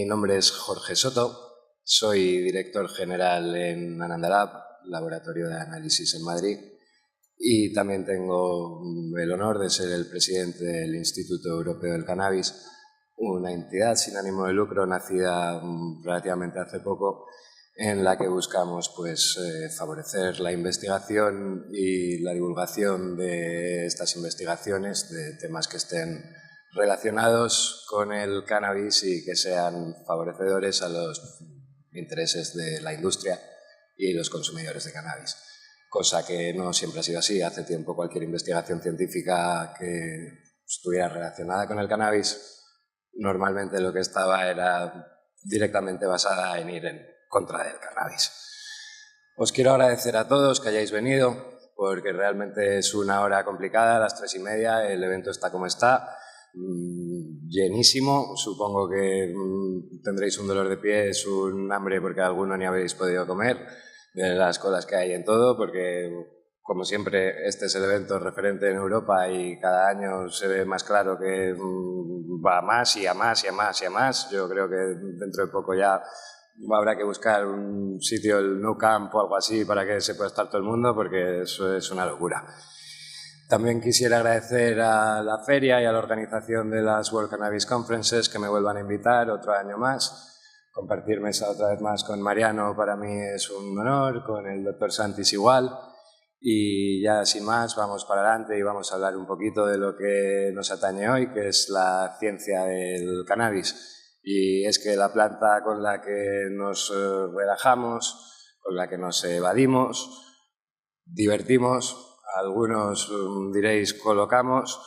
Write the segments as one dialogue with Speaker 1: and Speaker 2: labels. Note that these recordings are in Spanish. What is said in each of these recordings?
Speaker 1: Mi nombre es Jorge Soto, soy director general en Ananda Lab, laboratorio de análisis en Madrid, y también tengo el honor de ser el presidente del Instituto Europeo del Cannabis, una entidad sin ánimo de lucro nacida relativamente hace poco, en la que buscamos favorecer la investigación y la divulgación de estas investigaciones, de temas que estén relacionados con el cannabis y que sean favorecedores a los intereses de la industria y los consumidores de cannabis. Cosa que no siempre ha sido así. Hace tiempo cualquier investigación científica que estuviera relacionada con el cannabis normalmente lo que estaba era directamente basada en ir en contra del cannabis. Os quiero agradecer a todos que hayáis venido, porque realmente es una hora complicada, a las 3:30, el evento está como está, llenísimo. Supongo que tendréis un dolor de pies, un hambre porque alguno ni habéis podido comer, de las colas que hay en todo, porque como siempre este es el evento referente en Europa y cada año se ve más claro que va a más y a más y a más y a más. Yo creo que dentro de poco ya habrá que buscar un sitio, el Nou Camp o algo así, para que se pueda estar todo el mundo, porque eso es una locura. También quisiera agradecer a la feria y a la organización de las World Cannabis Conferences que me vuelvan a invitar otro año más. Compartir mesa otra vez más con Mariano para mí es un honor, con el Dr. Santis igual. Y ya sin más, vamos para adelante y vamos a hablar un poquito de lo que nos atañe hoy, que es la ciencia del cannabis. Y es que la planta con la que nos relajamos, con la que nos evadimos, divertimos, algunos diréis colocamos,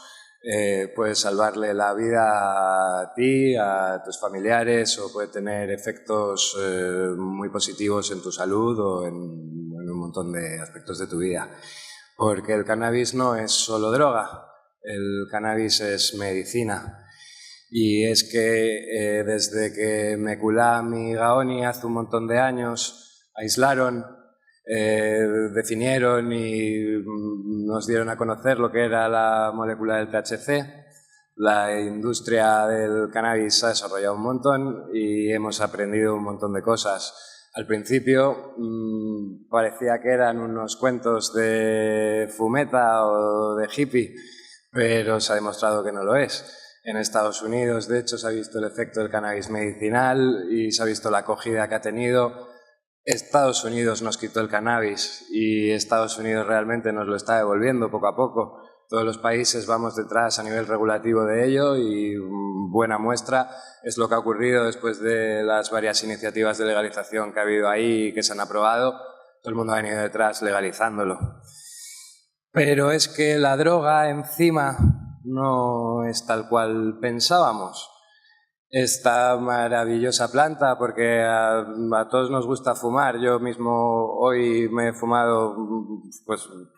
Speaker 1: puede salvarle la vida a ti, a tus familiares, o puede tener efectos muy positivos en tu salud o en un montón de aspectos de tu vida. Porque el cannabis no es solo droga, el cannabis es medicina. Y es que desde que Mekulam y Gaoni hace un montón de años aislaron, definieron y nos dieron a conocer lo que era la molécula del THC, la industria del cannabis ha desarrollado un montón y hemos aprendido un montón de cosas. Al principio parecía que eran unos cuentos de fumeta o de hippie, pero se ha demostrado que no lo es. En Estados Unidos, de hecho, se ha visto el efecto del cannabis medicinal y se ha visto la acogida que ha tenido. Estados Unidos nos quitó el cannabis y Estados Unidos realmente nos lo está devolviendo poco a poco. Todos los países vamos detrás a nivel regulativo de ello y buena muestra es lo que ha ocurrido después de las varias iniciativas de legalización que ha habido ahí y que se han aprobado. Todo el mundo ha venido detrás legalizándolo. Pero es que la droga encima no es tal cual pensábamos. Esta maravillosa planta, porque a todos nos gusta fumar. Yo mismo hoy me he fumado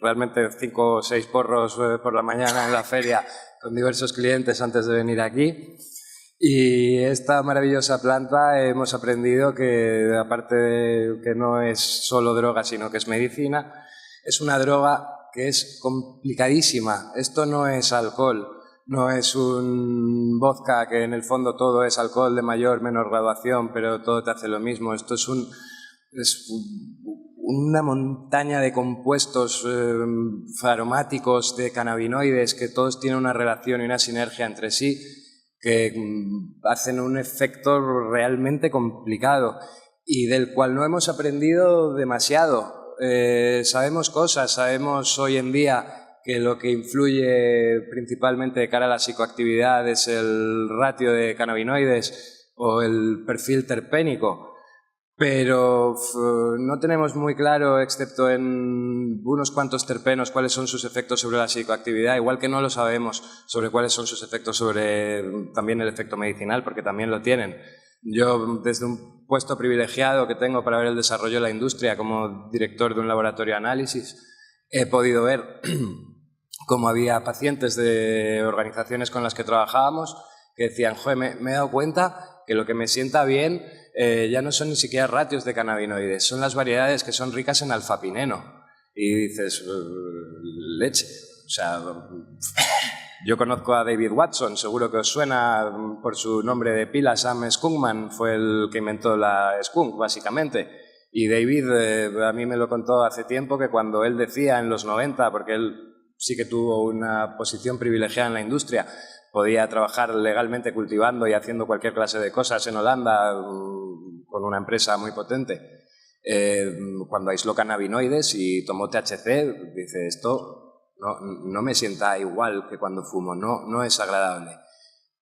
Speaker 1: realmente 5 o 6 porros por la mañana en la feria con diversos clientes antes de venir aquí. Y esta maravillosa planta hemos aprendido que, aparte de que no es solo droga, sino que es medicina, es una droga que es complicadísima. Esto no es alcohol, no es un vodka que en el fondo todo es alcohol de mayor o menor graduación, pero todo te hace lo mismo. Esto es una montaña de compuestos aromáticos, de cannabinoides, que todos tienen una relación y una sinergia entre sí que hacen un efecto realmente complicado y del cual no hemos aprendido demasiado. Sabemos cosas, sabemos hoy en día que lo que influye principalmente de cara a la psicoactividad es el ratio de cannabinoides o el perfil terpénico, pero no tenemos muy claro, excepto en unos cuantos terpenos, cuáles son sus efectos sobre la psicoactividad, igual que no lo sabemos sobre cuáles son sus efectos sobre también el efecto medicinal, porque también lo tienen. Yo, desde un puesto privilegiado que tengo para ver el desarrollo de la industria como director de un laboratorio de análisis, he podido ver cómo había pacientes de organizaciones con las que trabajábamos que decían, joder, me he dado cuenta que lo que me sienta bien ya no son ni siquiera ratios de cannabinoides, son las variedades que son ricas en alfapineno. Y dices, leche, o sea, Yo conozco a David Watson, seguro que os suena por su nombre de pila. Sam Skunkman fue el que inventó la skunk, básicamente. Y David a mí me lo contó hace tiempo, que cuando él decía en los 90, porque él sí que tuvo una posición privilegiada en la industria, podía trabajar legalmente cultivando y haciendo cualquier clase de cosas en Holanda con una empresa muy potente. Cuando aisló cannabinoides y tomó THC, dice, esto no me sienta igual que cuando fumo, no es agradable.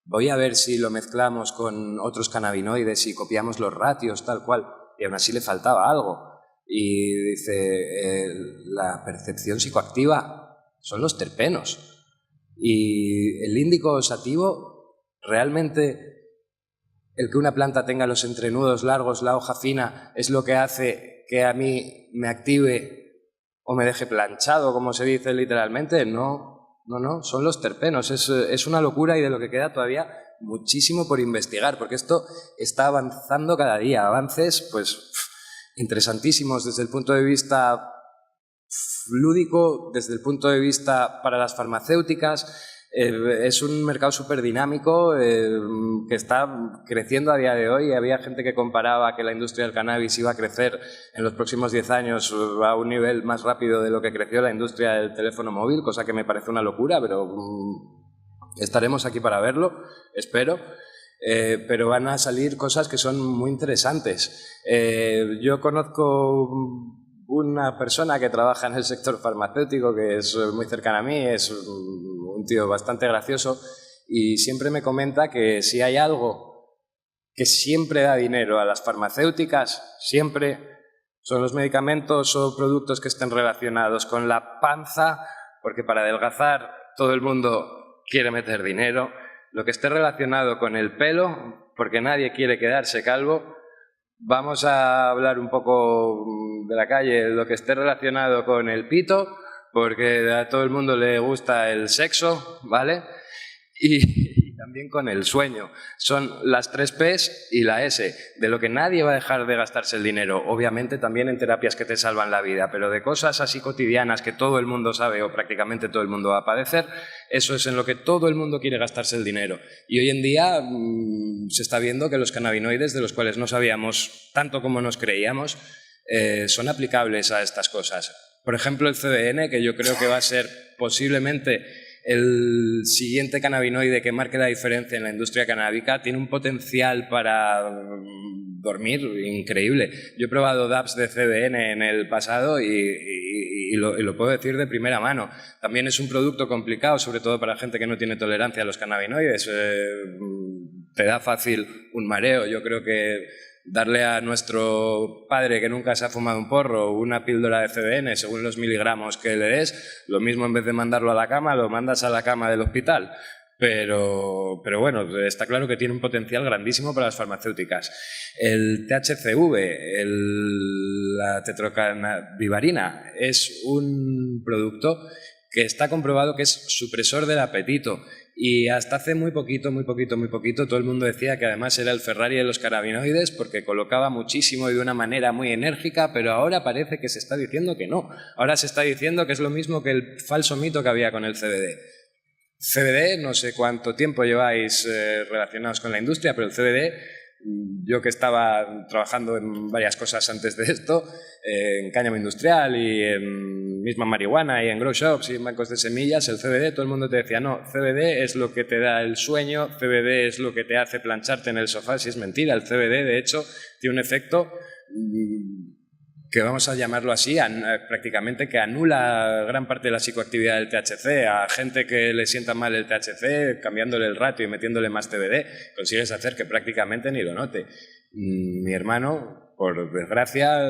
Speaker 1: Voy a ver si lo mezclamos con otros cannabinoides y copiamos los ratios, tal cual. Y aún así le faltaba algo. Y dice, la percepción psicoactiva son los terpenos. Y el índico sativo, realmente el que una planta tenga los entrenudos largos, la hoja fina, es lo que hace que a mí me active o me deje planchado, como se dice literalmente. No, son los terpenos. Es una locura y de lo que queda todavía muchísimo por investigar, porque esto está avanzando cada día. Avances, pues, interesantísimos desde el punto de vista lúdico, desde el punto de vista para las farmacéuticas. Es un mercado súper dinámico que está creciendo a día de hoy. Había gente que comparaba que la industria del cannabis iba a crecer en los próximos 10 años a un nivel más rápido de lo que creció la industria del teléfono móvil, cosa que me parece una locura, pero estaremos aquí para verlo, espero. Pero van a salir cosas que son muy interesantes. Yo conozco una persona que trabaja en el sector farmacéutico, que es muy cercana a mí, es un tío bastante gracioso, y siempre me comenta que si hay algo que siempre da dinero a las farmacéuticas, siempre son los medicamentos o productos que estén relacionados con la panza, porque para adelgazar todo el mundo quiere meter dinero, lo que esté relacionado con el pelo, porque nadie quiere quedarse calvo. Vamos a hablar un poco de la calle, lo que esté relacionado con el pito, porque a todo el mundo le gusta el sexo, ¿vale? Y también con el sueño. Son las 3 P's y la S, de lo que nadie va a dejar de gastarse el dinero. Obviamente también en terapias que te salvan la vida, pero de cosas así cotidianas que todo el mundo sabe o prácticamente todo el mundo va a padecer, eso es en lo que todo el mundo quiere gastarse el dinero. Y hoy en día se está viendo que los cannabinoides, de los cuales no sabíamos tanto como nos creíamos, son aplicables a estas cosas. Por ejemplo, el CBN, que yo creo que va a ser posiblemente el siguiente cannabinoide que marque la diferencia en la industria canábica, tiene un potencial para dormir increíble. Yo he probado dabs de CBN en el pasado y lo puedo decir de primera mano. También es un producto complicado, sobre todo para gente que no tiene tolerancia a los cannabinoides. Te da fácil un mareo. Yo creo que darle a nuestro padre que nunca se ha fumado un porro una píldora de CBN según los miligramos que le des, lo mismo en vez de mandarlo a la cama, lo mandas a la cama del hospital. Pero bueno, está claro que tiene un potencial grandísimo para las farmacéuticas. El THCV, la tetrocannabivarina, es un producto que está comprobado que es supresor del apetito. Y hasta hace muy poquito, todo el mundo decía que además era el Ferrari de los cannabinoides porque colocaba muchísimo y de una manera muy enérgica, pero ahora parece que se está diciendo que no. Ahora se está diciendo que es lo mismo que el falso mito que había con el CBD. CBD, no sé cuánto tiempo lleváis relacionados con la industria, pero el CBD, yo que estaba trabajando en varias cosas antes de esto, en cáñamo industrial y en misma marihuana y en grow shops y en bancos de semillas, el CBD, todo el mundo te decía, no, CBD es lo que te da el sueño, CBD es lo que te hace plancharte en el sofá. Si es mentira, el CBD de hecho tiene un efecto que vamos a llamarlo así, prácticamente que anula gran parte de la psicoactividad del THC. A gente que le sienta mal el THC, cambiándole el ratio y metiéndole más CBD, consigues hacer que prácticamente ni lo note. Mi hermano, por desgracia,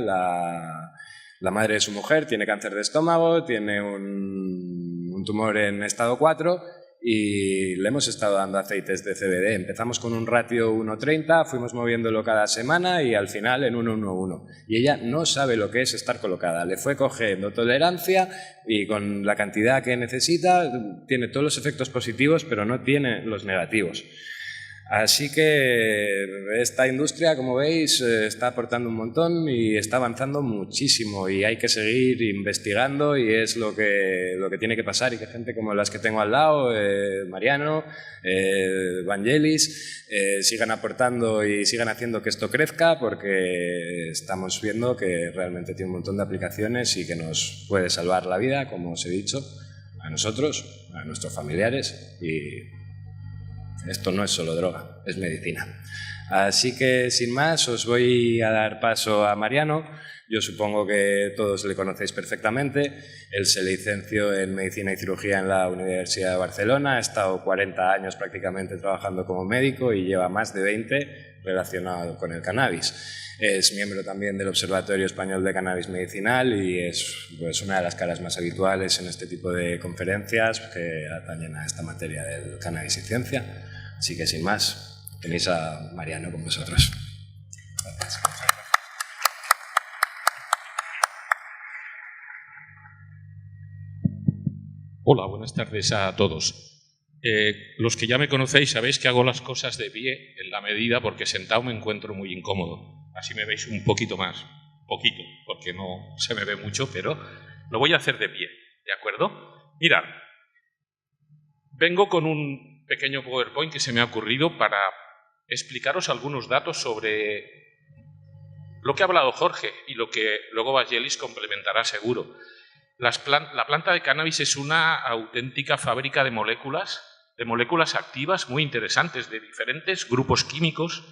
Speaker 1: la madre de su mujer tiene cáncer de estómago, tiene un tumor en estado 4 y le hemos estado dando aceites de CBD. Empezamos con un ratio 1,30, fuimos moviéndolo cada semana y al final en 1,11. Y ella no sabe lo que es estar colocada. Le fue cogiendo tolerancia y con la cantidad que necesita tiene todos los efectos positivos, pero no tiene los negativos. Así que esta industria, como veis, está aportando un montón y está avanzando muchísimo y hay que seguir investigando y es lo que tiene que pasar y que gente como las que tengo al lado, Mariano, Vangelis, sigan aportando y sigan haciendo que esto crezca porque estamos viendo que realmente tiene un montón de aplicaciones y que nos puede salvar la vida, como os he dicho, a nosotros, a nuestros familiares y esto no es solo droga, es medicina. Así que, sin más, os voy a dar paso a Mariano. Yo supongo que todos le conocéis perfectamente. Él se licenció en Medicina y Cirugía en la Universidad de Barcelona. Ha estado 40 años prácticamente trabajando como médico y lleva más de 20 relacionado con el cannabis. Es miembro también del Observatorio Español de Cannabis Medicinal y es pues, una de las caras más habituales en este tipo de conferencias que atañen a esta materia del cannabis y ciencia. Así que, sin más, tenéis a Mariano con vosotros. Gracias.
Speaker 2: Hola, buenas tardes a todos. Los que ya me conocéis sabéis que hago las cosas de pie en la medida porque sentado me encuentro muy incómodo. Así me veis un poquito más, poquito, porque no se me ve mucho, pero lo voy a hacer de pie, ¿de acuerdo? Mirad, vengo con un pequeño PowerPoint que se me ha ocurrido para explicaros algunos datos sobre lo que ha hablado Jorge y lo que luego Vangelis complementará seguro. La planta de cannabis es una auténtica fábrica de moléculas activas muy interesantes, de diferentes grupos químicos,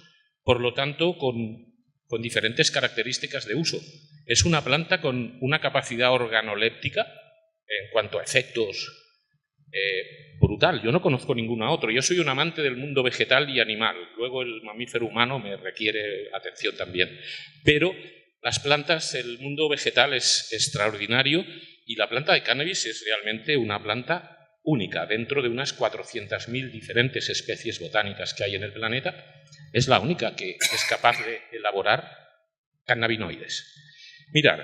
Speaker 2: por lo tanto, con diferentes características de uso. Es una planta con una capacidad organoléptica, en cuanto a efectos, brutal. Yo no conozco ninguna otra. Yo soy un amante del mundo vegetal y animal. Luego el mamífero humano me requiere atención también. Pero las plantas, el mundo vegetal es extraordinario y la planta de cannabis es realmente una planta única. Dentro de unas 400.000 diferentes especies botánicas que hay en el planeta, es la única que es capaz de elaborar cannabinoides. Mirad,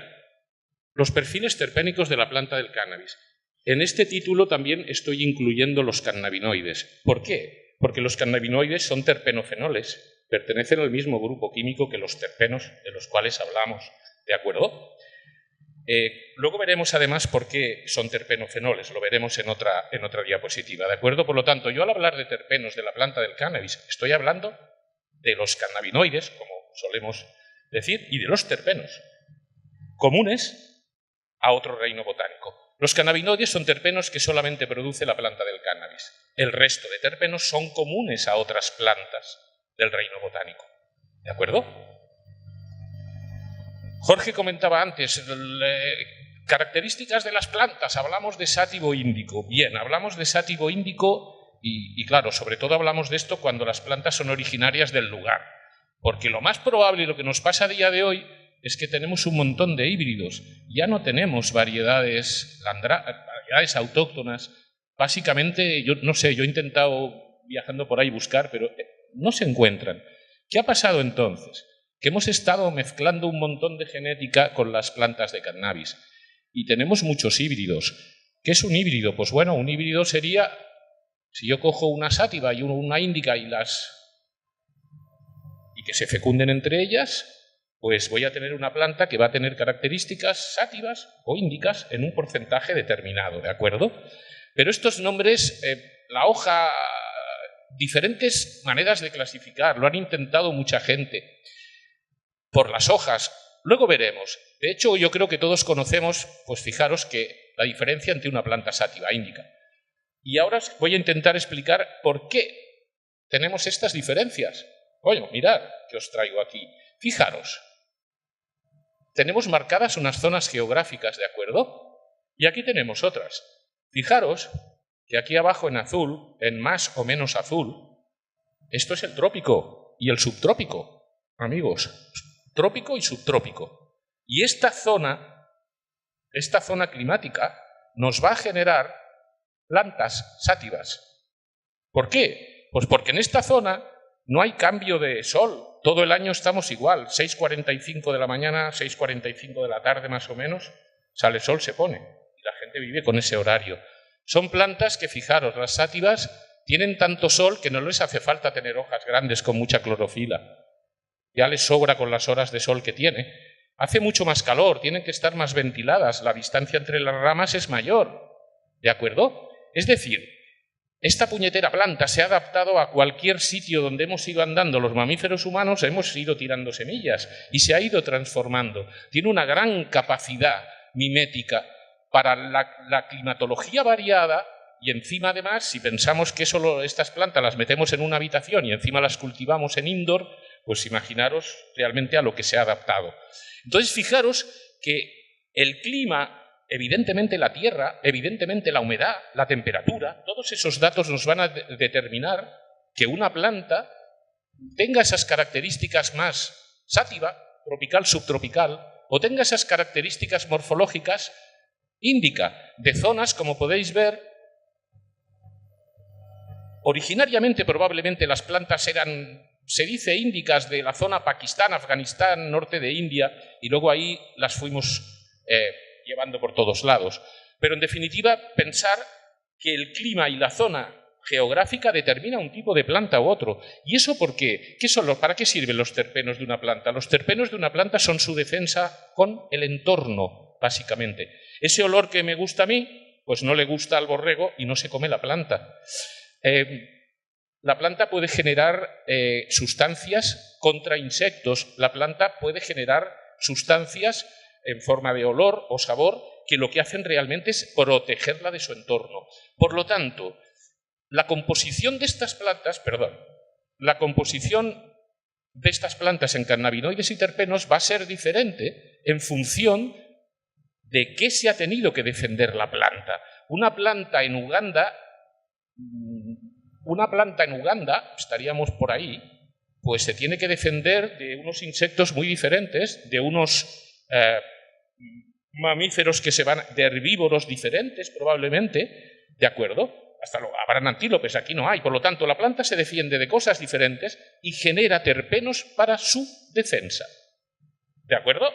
Speaker 2: los perfiles terpénicos de la planta del cannabis. En este título también estoy incluyendo los cannabinoides. ¿Por qué? Porque los cannabinoides son terpenofenoles, pertenecen al mismo grupo químico que los terpenos de los cuales hablamos, ¿de acuerdo? Luego veremos además por qué son terpenofenoles, lo veremos en otra diapositiva, ¿de acuerdo? Por lo tanto, yo al hablar de terpenos de la planta del cannabis estoy hablando de los cannabinoides, como solemos decir, y de los terpenos, comunes a otro reino botánico. Los cannabinoides son terpenos que solamente produce la planta del cannabis. El resto de terpenos son comunes a otras plantas del reino botánico. ¿De acuerdo? Jorge comentaba antes, características de las plantas. Hablamos de sátivo índico. Bien, hablamos de sátivo índico y claro, sobre todo hablamos de esto cuando las plantas son originarias del lugar. Porque lo más probable y lo que nos pasa a día de hoy es que tenemos un montón de híbridos. Ya no tenemos variedades autóctonas. Básicamente, yo no sé, yo he intentado viajando por ahí buscar, pero no se encuentran. ¿Qué ha pasado entonces? Que hemos estado mezclando un montón de genética con las plantas de cannabis. Y tenemos muchos híbridos. ¿Qué es un híbrido? Pues bueno, un híbrido sería, si yo cojo una sátiva y una índica y que se fecunden entre ellas, pues voy a tener una planta que va a tener características sátivas o índicas en un porcentaje determinado, ¿de acuerdo? Pero estos nombres, la hoja, diferentes maneras de clasificar, lo han intentado mucha gente por las hojas. Luego veremos. De hecho, yo creo que todos conocemos, pues fijaros que la diferencia entre una planta sátiva e índica. Y ahora os voy a intentar explicar por qué tenemos estas diferencias. Bueno, mirad que os traigo aquí. Fijaros. Tenemos marcadas unas zonas geográficas, ¿de acuerdo? Y aquí tenemos otras. Fijaros que aquí abajo en azul, en más o menos azul, esto es el trópico y el subtrópico, amigos. Trópico y subtrópico. Y esta zona climática nos va a generar plantas sátivas. ¿Por qué? Pues porque en esta zona no hay cambio de sol. Todo el año estamos igual, 6:45 de la mañana, 6:45 de la tarde más o menos, sale sol, se pone. Y la gente vive con ese horario. Son plantas que, fijaros, las sátivas tienen tanto sol que no les hace falta tener hojas grandes con mucha clorofila. Ya les sobra con las horas de sol que tiene. Hace mucho más calor, tienen que estar más ventiladas, la distancia entre las ramas es mayor. ¿De acuerdo? Es decir, esta puñetera planta se ha adaptado a cualquier sitio donde hemos ido andando los mamíferos humanos, hemos ido tirando semillas y se ha ido transformando. Tiene una gran capacidad mimética para la climatología variada y encima además, si pensamos que solo estas plantas las metemos en una habitación y encima las cultivamos en indoor, pues imaginaros realmente a lo que se ha adaptado. Entonces, fijaros que el clima, evidentemente la tierra, evidentemente la humedad, la temperatura, todos esos datos nos van a determinar que una planta tenga esas características más sátiva, tropical, subtropical, o tenga esas características morfológicas índica de zonas, como podéis ver. Originariamente probablemente las plantas eran, se dice, índicas de la zona Pakistán, Afganistán, norte de India, y luego ahí las fuimos llevando por todos lados. Pero en definitiva, pensar que el clima y la zona geográfica determina un tipo de planta u otro. ¿Y eso por qué? ¿Para qué sirven los terpenos de una planta? Los terpenos de una planta son su defensa con el entorno, básicamente. Ese olor que me gusta a mí, pues no le gusta al borrego y no se come la planta. La planta puede generar sustancias contra insectos. La planta puede generar sustancias en forma de olor o sabor que lo que hacen realmente es protegerla de su entorno. Por lo tanto, la composición de estas plantas, en cannabinoides y terpenos va a ser diferente en función de qué se ha tenido que defender la planta. Una planta en Uganda, estaríamos por ahí, pues se tiene que defender de unos insectos muy diferentes, de unos mamíferos de herbívoros diferentes probablemente, ¿de acuerdo? Hasta luego, habrán antílopes, aquí no hay. Por lo tanto, la planta se defiende de cosas diferentes y genera terpenos para su defensa. ¿De acuerdo?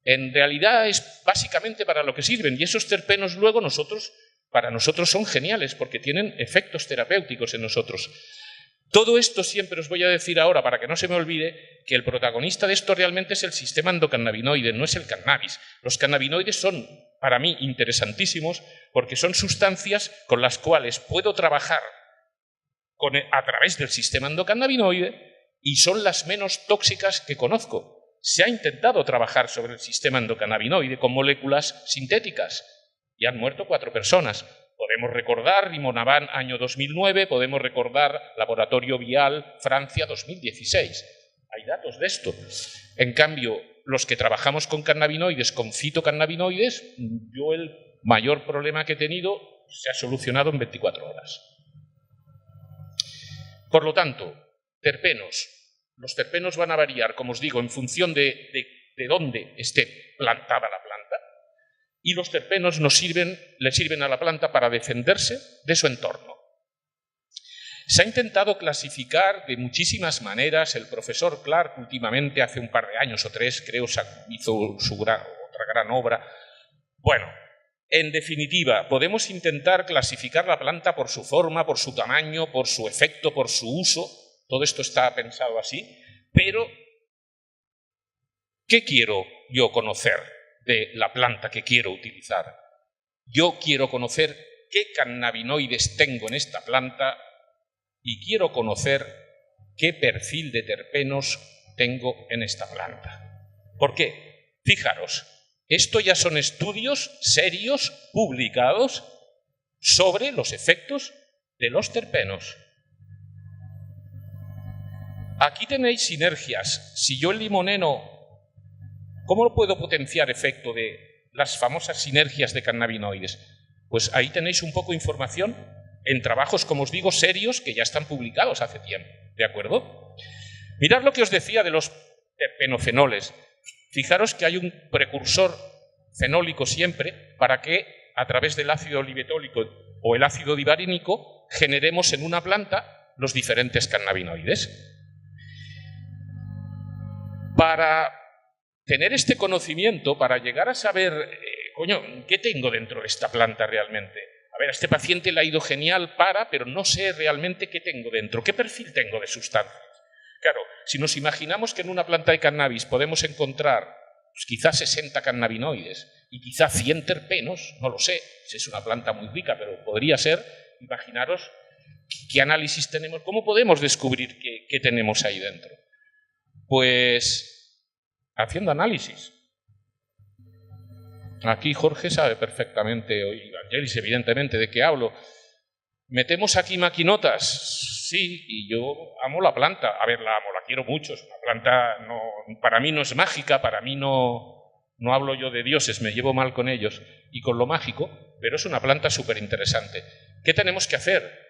Speaker 2: En realidad es básicamente para lo que sirven, y esos terpenos luego para nosotros son geniales porque tienen efectos terapéuticos en nosotros. Todo esto siempre os voy a decir ahora, para que no se me olvide, que el protagonista de esto realmente es el sistema endocannabinoide, no es el cannabis. Los cannabinoides son, para mí, interesantísimos porque son sustancias con las cuales puedo trabajar a través del sistema endocannabinoide y son las menos tóxicas que conozco. Se ha intentado trabajar sobre el sistema endocannabinoide con moléculas sintéticas y han muerto 4 personas. Podemos recordar Rimonabant, año 2009, podemos recordar Laboratorio Vial, Francia, 2016. Hay datos de esto. En cambio, los que trabajamos con cannabinoides, con fitocannabinoides, yo el mayor problema que he tenido se ha solucionado en 24 horas. Por lo tanto, terpenos. Los terpenos van a variar, como os digo, en función de dónde esté plantada la planta. Y los terpenos le sirven a la planta para defenderse de su entorno. Se ha intentado clasificar de muchísimas maneras. El profesor Clark últimamente, hace un par de años o 3, creo, hizo otra gran obra. Bueno, en definitiva, podemos intentar clasificar la planta por su forma, por su tamaño, por su efecto, por su uso. Todo esto está pensado así. Pero, ¿qué quiero yo conocer de la planta que quiero utilizar? Yo quiero conocer qué cannabinoides tengo en esta planta y quiero conocer qué perfil de terpenos tengo en esta planta. ¿Por qué? Fijaros, esto ya son estudios serios publicados sobre los efectos de los terpenos. Aquí tenéis sinergias. Si yo el limoneno, ¿cómo puedo potenciar efecto de las famosas sinergias de cannabinoides? Pues ahí tenéis un poco de información en trabajos, como os digo, serios que ya están publicados hace tiempo. ¿De acuerdo? Mirad lo que os decía de los terpenofenoles. Fijaros que hay un precursor fenólico siempre para que a través del ácido olivetólico o el ácido divarínico generemos en una planta los diferentes cannabinoides. Para tener este conocimiento, para llegar a saber, ¿qué tengo dentro de esta planta realmente? A ver, a este paciente le ha ido genial pero no sé realmente qué tengo dentro, qué perfil tengo de sustancias. Claro, si nos imaginamos que en una planta de cannabis podemos encontrar pues, quizás 60 cannabinoides y quizás 100 terpenos, no lo sé, si es una planta muy rica, pero podría ser, imaginaros qué análisis tenemos, cómo podemos descubrir qué tenemos ahí dentro. Pues haciendo análisis. Aquí Jorge sabe perfectamente, y Vangelis evidentemente, de qué hablo. ¿Metemos aquí maquinotas? Sí, y yo amo la planta. A ver, la amo, la quiero mucho. Es una planta, para mí no es mágica, para mí no hablo yo de dioses, me llevo mal con ellos y con lo mágico, pero es una planta súper interesante. ¿Qué tenemos que hacer?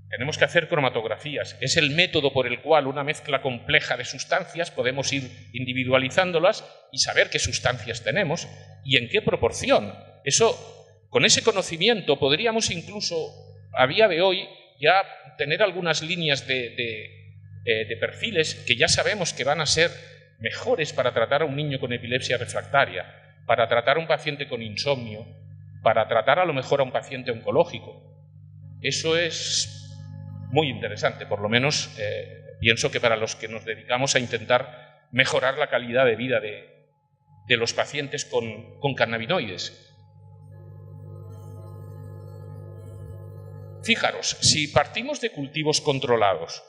Speaker 2: Tenemos que hacer cromatografías. Es el método por el cual una mezcla compleja de sustancias podemos ir individualizándolas y saber qué sustancias tenemos y en qué proporción. Con ese conocimiento podríamos incluso, a día de hoy, ya tener algunas líneas de perfiles que ya sabemos que van a ser mejores para tratar a un niño con epilepsia refractaria, para tratar a un paciente con insomnio, para tratar a lo mejor a un paciente oncológico. Eso es muy interesante, por lo menos pienso que para los que nos dedicamos a intentar mejorar la calidad de vida de los pacientes con cannabinoides. Fijaros, si partimos de cultivos controlados,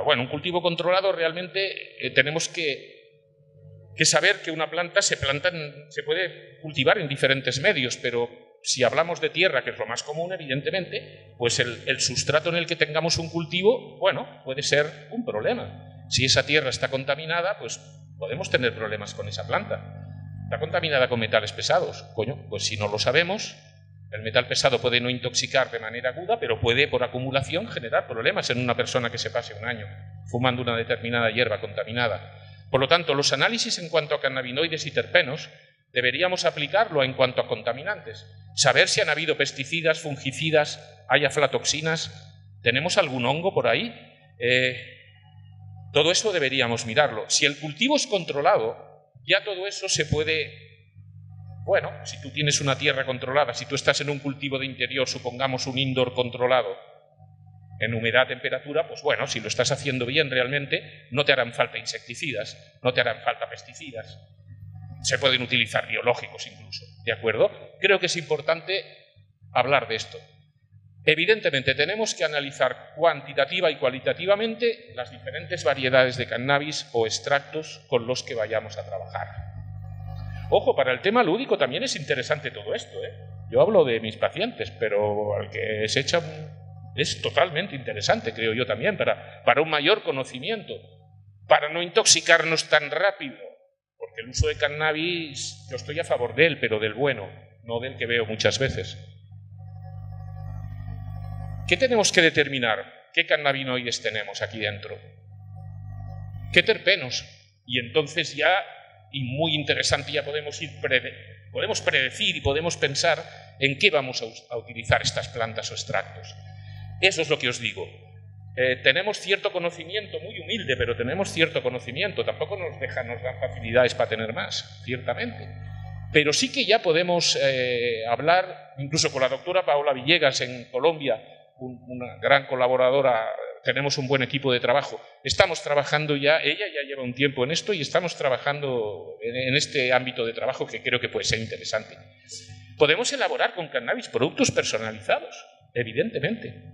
Speaker 2: bueno, un cultivo controlado realmente tenemos que saber que una planta se puede cultivar en diferentes medios, pero si hablamos de tierra, que es lo más común, evidentemente, pues el sustrato en el que tengamos un cultivo, bueno, puede ser un problema. Si esa tierra está contaminada, pues podemos tener problemas con esa planta. Está contaminada con metales pesados. Coño, pues si no lo sabemos, el metal pesado puede no intoxicar de manera aguda, pero puede, por acumulación, generar problemas en una persona que se pase un año fumando una determinada hierba contaminada. Por lo tanto, los análisis en cuanto a cannabinoides y terpenos deberíamos aplicarlo en cuanto a contaminantes. Saber si han habido pesticidas, fungicidas, hay aflatoxinas, ¿tenemos algún hongo por ahí? Todo eso deberíamos mirarlo. Si el cultivo es controlado, ya todo eso se puede... Bueno, si tú tienes una tierra controlada, si tú estás en un cultivo de interior, supongamos un indoor controlado, en humedad, temperatura, pues bueno, si lo estás haciendo bien realmente, no te harán falta insecticidas, no te harán falta pesticidas. Se pueden utilizar biológicos incluso, ¿de acuerdo? Creo que es importante hablar de esto. Evidentemente tenemos que analizar cuantitativa y cualitativamente las diferentes variedades de cannabis o extractos con los que vayamos a trabajar. Ojo, para el tema lúdico también es interesante todo esto, ¿eh? Yo hablo de mis pacientes, pero al que se echa es totalmente interesante, creo yo también, para un mayor conocimiento, para no intoxicarnos tan rápido. Porque el uso de cannabis, yo estoy a favor de él, pero del bueno, no del que veo muchas veces. ¿Qué tenemos que determinar? ¿Qué cannabinoides tenemos aquí dentro? ¿Qué terpenos? Y entonces ya, y muy interesante, ya podemos predecir y podemos pensar en qué vamos a utilizar estas plantas o extractos. Eso es lo que os digo. Tenemos cierto conocimiento, muy humilde, pero tenemos cierto conocimiento. Tampoco nos dan facilidades para tener más, ciertamente. Pero sí que ya podemos hablar, incluso con la doctora Paola Villegas en Colombia, una gran colaboradora, tenemos un buen equipo de trabajo. Estamos trabajando ya, ella ya lleva un tiempo en esto y estamos trabajando en este ámbito de trabajo que creo que puede ser interesante. Podemos elaborar con cannabis productos personalizados, evidentemente.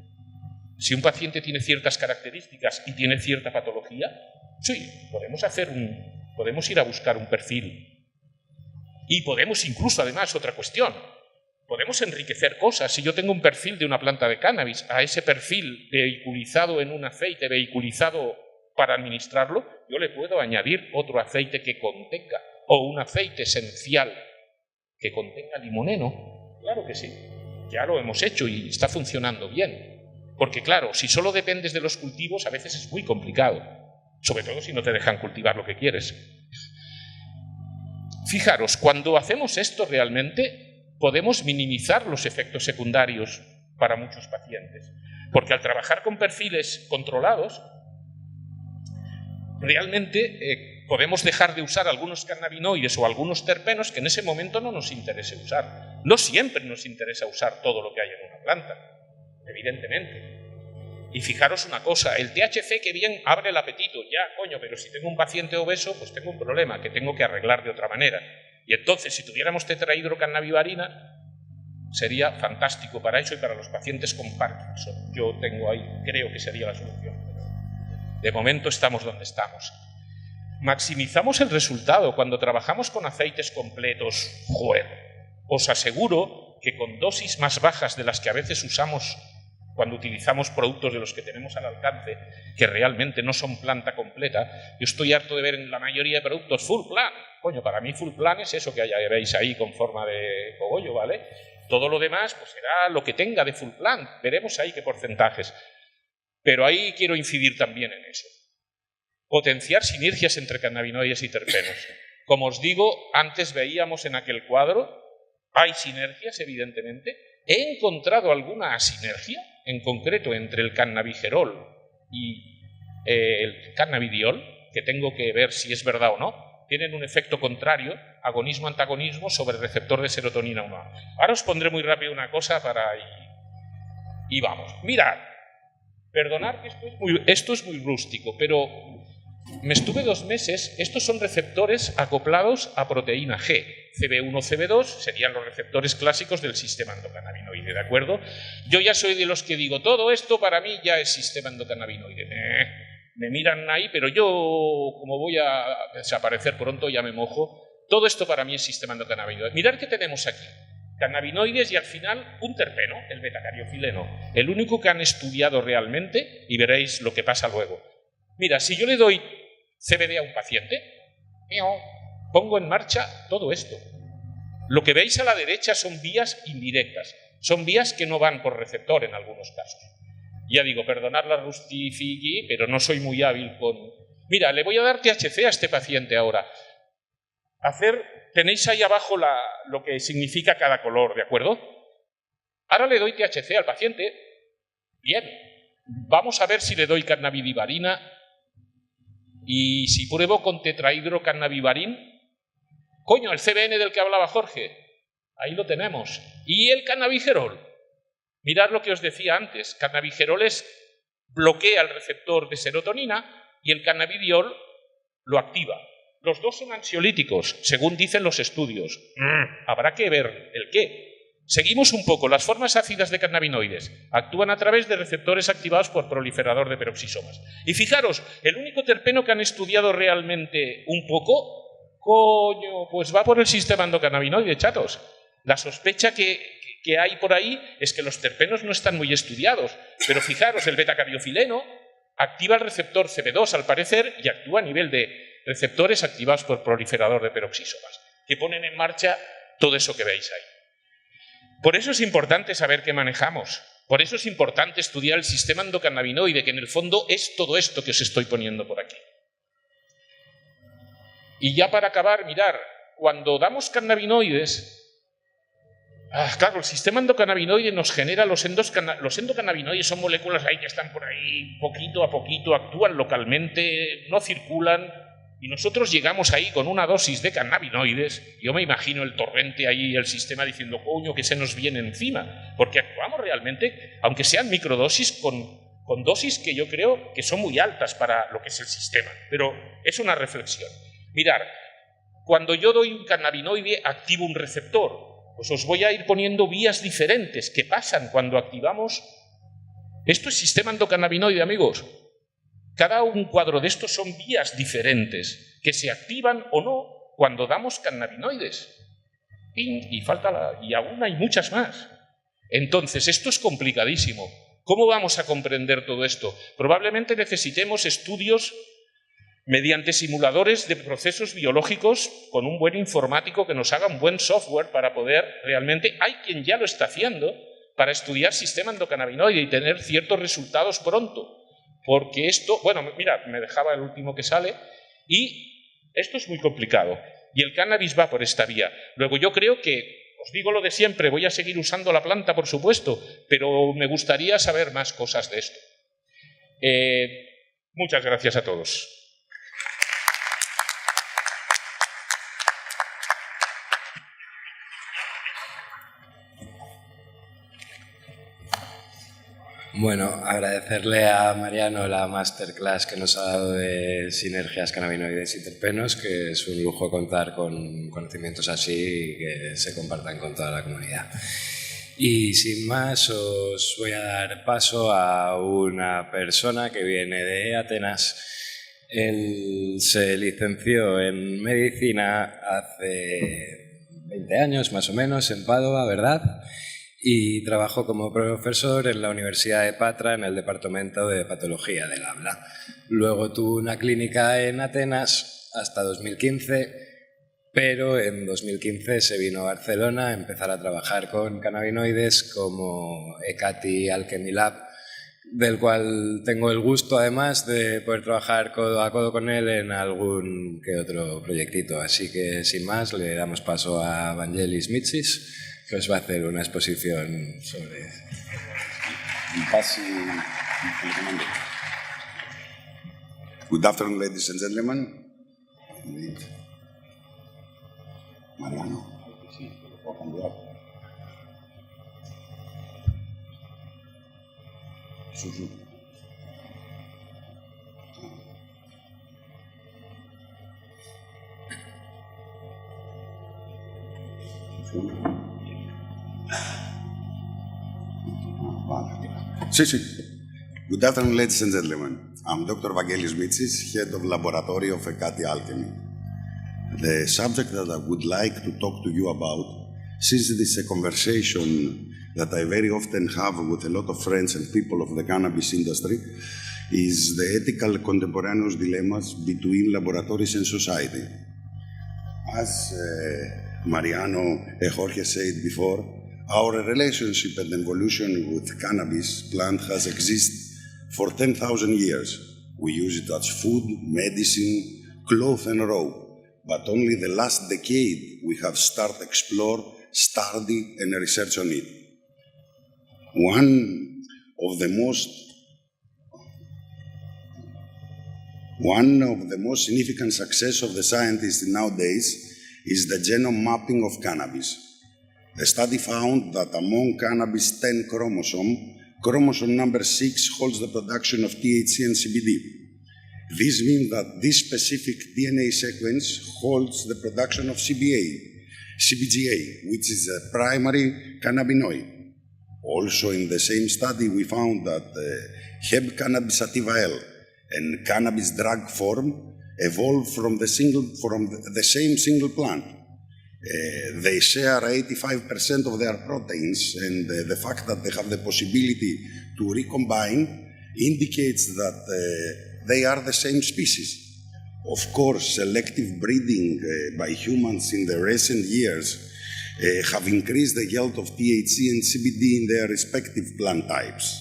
Speaker 2: Si un paciente tiene ciertas características y tiene cierta patología, sí, podemos ir a buscar un perfil. Y podemos incluso, además, otra cuestión, podemos enriquecer cosas. Si yo tengo un perfil de una planta de cannabis, a ese perfil vehiculizado en un aceite, vehiculizado para administrarlo, yo le puedo añadir otro aceite que contenga, o un aceite esencial que contenga limoneno. Claro que sí, ya lo hemos hecho y está funcionando bien. Porque claro, si solo dependes de los cultivos, a veces es muy complicado, sobre todo si no te dejan cultivar lo que quieres. Fijaros, cuando hacemos esto realmente podemos minimizar los efectos secundarios para muchos pacientes, porque al trabajar con perfiles controlados, realmente podemos dejar de usar algunos cannabinoides o algunos terpenos que en ese momento no nos interese usar. No siempre nos interesa usar todo lo que hay en una planta, evidentemente. Y fijaros una cosa, el THC que bien abre el apetito, ya, coño, pero si tengo un paciente obeso, pues tengo un problema que tengo que arreglar de otra manera. Y entonces, si tuviéramos tetrahidrocannabivarina, sería fantástico para eso y para los pacientes con Parkinson. Yo tengo ahí, creo que sería la solución. De momento estamos donde estamos. Maximizamos el resultado cuando trabajamos con aceites completos. Joder, os aseguro que con dosis más bajas de las que a veces usamos cuando utilizamos productos de los que tenemos al alcance, que realmente no son planta completa, yo estoy harto de ver en la mayoría de productos full plan. Coño, para mí full plan es eso que ya veis ahí con forma de cogollo, ¿vale? Todo lo demás pues será lo que tenga de full plan. Veremos ahí qué porcentajes. Pero ahí quiero incidir también en eso. Potenciar sinergias entre cannabinoides y terpenos. Como os digo, antes veíamos en aquel cuadro, hay sinergias, evidentemente. He encontrado alguna asinergia, en concreto entre el cannabigerol y el cannabidiol, que tengo que ver si es verdad o no. Tienen un efecto contrario, agonismo-antagonismo, sobre el receptor de serotonina 1. Ahora os pondré muy rápido una cosa para... Y vamos. Mirad, perdonad que esto es muy rústico, pero me estuve 2 meses. Estos son receptores acoplados a proteína G. CB1, CB2 serían los receptores clásicos del sistema endocannabinoide, ¿de acuerdo? Yo ya soy de los que digo, todo esto para mí ya es sistema endocannabinoide. Me miran ahí, pero yo, como voy a desaparecer pronto, ya me mojo. Todo esto para mí es sistema endocannabinoide. Mirad qué tenemos aquí. Cannabinoides y al final un terpeno, el betacariofileno. El único que han estudiado realmente, y veréis lo que pasa luego. Mira, si yo le doy CBD a un paciente, pongo en marcha todo esto. Lo que veis a la derecha son vías indirectas, son vías que no van por receptor en algunos casos. Ya digo, perdonad la rustifiqui, pero no soy muy hábil con... Mira, le voy a dar THC a este paciente ahora. Tenéis ahí abajo lo que significa cada color, ¿de acuerdo? Ahora le doy THC al paciente. Bien, vamos a ver si le doy cannabidivarina. Y si pruebo con tetrahidrocannabivarin, coño, el CBN del que hablaba Jorge, ahí lo tenemos. Y el cannabigerol, mirad lo que os decía antes, cannabigerol bloquea el receptor de serotonina y el cannabidiol lo activa. Los dos son ansiolíticos, según dicen los estudios. Habrá que ver el qué. Seguimos un poco. Las formas ácidas de cannabinoides actúan a través de receptores activados por proliferador de peroxisomas. Y fijaros, el único terpeno que han estudiado realmente un poco, coño, pues va por el sistema endocannabinoide, chatos. La sospecha que hay por ahí es que los terpenos no están muy estudiados. Pero fijaros, el betacariofileno activa el receptor CB2 al parecer y actúa a nivel de receptores activados por proliferador de peroxisomas, que ponen en marcha todo eso que veis ahí. Por eso es importante saber qué manejamos. Por eso es importante estudiar el sistema endocannabinoide, que en el fondo es todo esto que os estoy poniendo por aquí. Y ya para acabar, mirar, cuando damos cannabinoides, claro, el sistema endocannabinoide nos genera los endocannabinoides, son moléculas ahí que están por ahí poquito a poquito, actúan localmente, no circulan. Y nosotros llegamos ahí con una dosis de cannabinoides, yo me imagino el torrente ahí, el sistema diciendo, coño, que se nos viene encima, porque actuamos realmente, aunque sean microdosis, con dosis que yo creo que son muy altas para lo que es el sistema, pero es una reflexión. Mirad, cuando yo doy un cannabinoide, activo un receptor, pues os voy a ir poniendo vías diferentes que pasan cuando activamos. Esto es sistema endocannabinoide, amigos. Cada un cuadro de estos son vías diferentes que se activan o no cuando damos cannabinoides. Y aún hay muchas más. Entonces, esto es complicadísimo. ¿Cómo vamos a comprender todo esto? Probablemente necesitemos estudios mediante simuladores de procesos biológicos con un buen informático que nos haga un buen software para poder realmente... Hay quien ya lo está haciendo para estudiar sistema endocannabinoide y tener ciertos resultados pronto. Porque esto, bueno, mira, me dejaba el último que sale, y esto es muy complicado. Y el cannabis va por esta vía. Luego yo creo que, os digo lo de siempre, voy a seguir usando la planta, por supuesto, pero me gustaría saber más cosas de esto. Muchas gracias a todos.
Speaker 1: Bueno, agradecerle a Mariano la masterclass que nos ha dado de sinergias cannabinoides y terpenos, que es un lujo contar con conocimientos así y que se compartan con toda la comunidad. Y sin más, os voy a dar paso a una persona que viene de Atenas. Él se licenció en medicina hace 20 años, más o menos, en Padua, ¿verdad? Y trabajó como profesor en la Universidad de Patra en el Departamento de Patología del Habla. Luego tuvo una clínica en Atenas hasta 2015, pero en 2015 se vino a Barcelona a empezar a trabajar con cannabinoides como Ecati Alchemy Lab, del cual tengo el gusto además de poder trabajar codo a codo con él en algún que otro proyectito. Así que sin más le damos paso a Vangelis Mitsis, que os va a hacer una exposición sobre...
Speaker 3: Good afternoon, ladies and gentlemen. Mariano. Good afternoon, ladies and gentlemen. I'm Dr. Vangelis Mitsis, Head of Laboratory of Ecati Alchemy. The subject that I would like to talk to you about, since it is a conversation that I very often have with a lot of friends and people of the cannabis industry, is the ethical contemporaneous dilemmas between laboratories and society. As Mariano and Jorge said before, our relationship and evolution with cannabis plant has existed for 10,000 years. We use it as food, medicine, cloth and rope. But only the last decade we have started explore, study and research on it. One of the most significant success of the scientists nowadays is the genome mapping of cannabis. The study found that among cannabis 10 chromosome number 6 holds the production of THC and CBD. This means that this specific DNA sequence holds the production of CBGA, which is a primary cannabinoid. Also in the same study we found that Hemp cannabis sativa L and cannabis drug form evolved from the same single plant. They share 85% of their proteins, and the fact that they have the possibility to recombine indicates that they are the same species. Of course, selective breeding by humans in the recent years have increased the yield of THC and CBD in their respective plant types.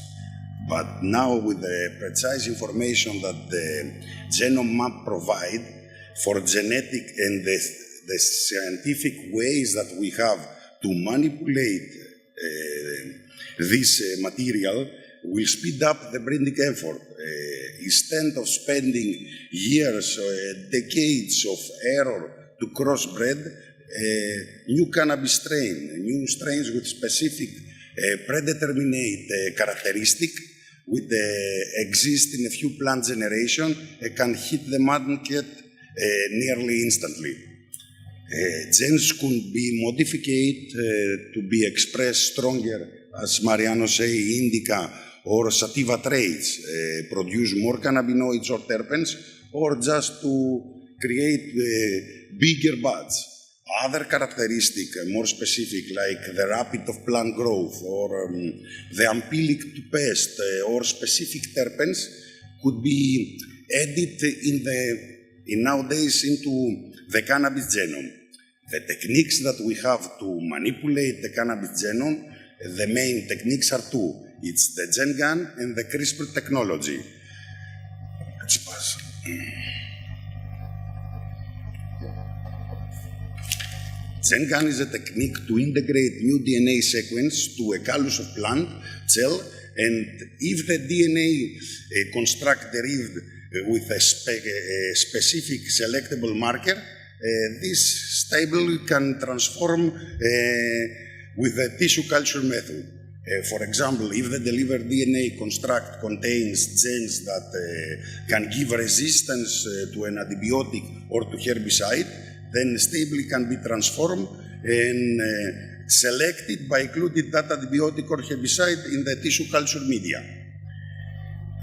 Speaker 3: But now with the precise information that the genome map provides for genetic and the scientific ways that we have to manipulate this material will speed up the breeding effort. Instead of spending years or decades of error to crossbreed new cannabis new strains with specific predetermined characteristic with the exist in a few plant generation can hit the market nearly instantly. Genes could be modified to be expressed stronger, as Mariano say, indica or sativa traits, produce more cannabinoids or terpenes, or just to create bigger buds. Other characteristics, more specific, like the rapid of plant growth or the ampelic to pest or specific terpenes, could be added nowadays into the cannabis genome. The techniques that we have to manipulate the cannabis genome, the main techniques are two. It's the GenGan and the CRISPR technology. Let's pass. GenGan is a technique to integrate new DNA sequence to a callus of plant cell, and if the DNA construct derived with a specific selectable marker, this stable can transform with the tissue culture method. For example, if the delivered DNA construct contains genes that can give resistance to an antibiotic or to herbicide, then stably can be transformed and selected by including that antibiotic or herbicide in the tissue culture media.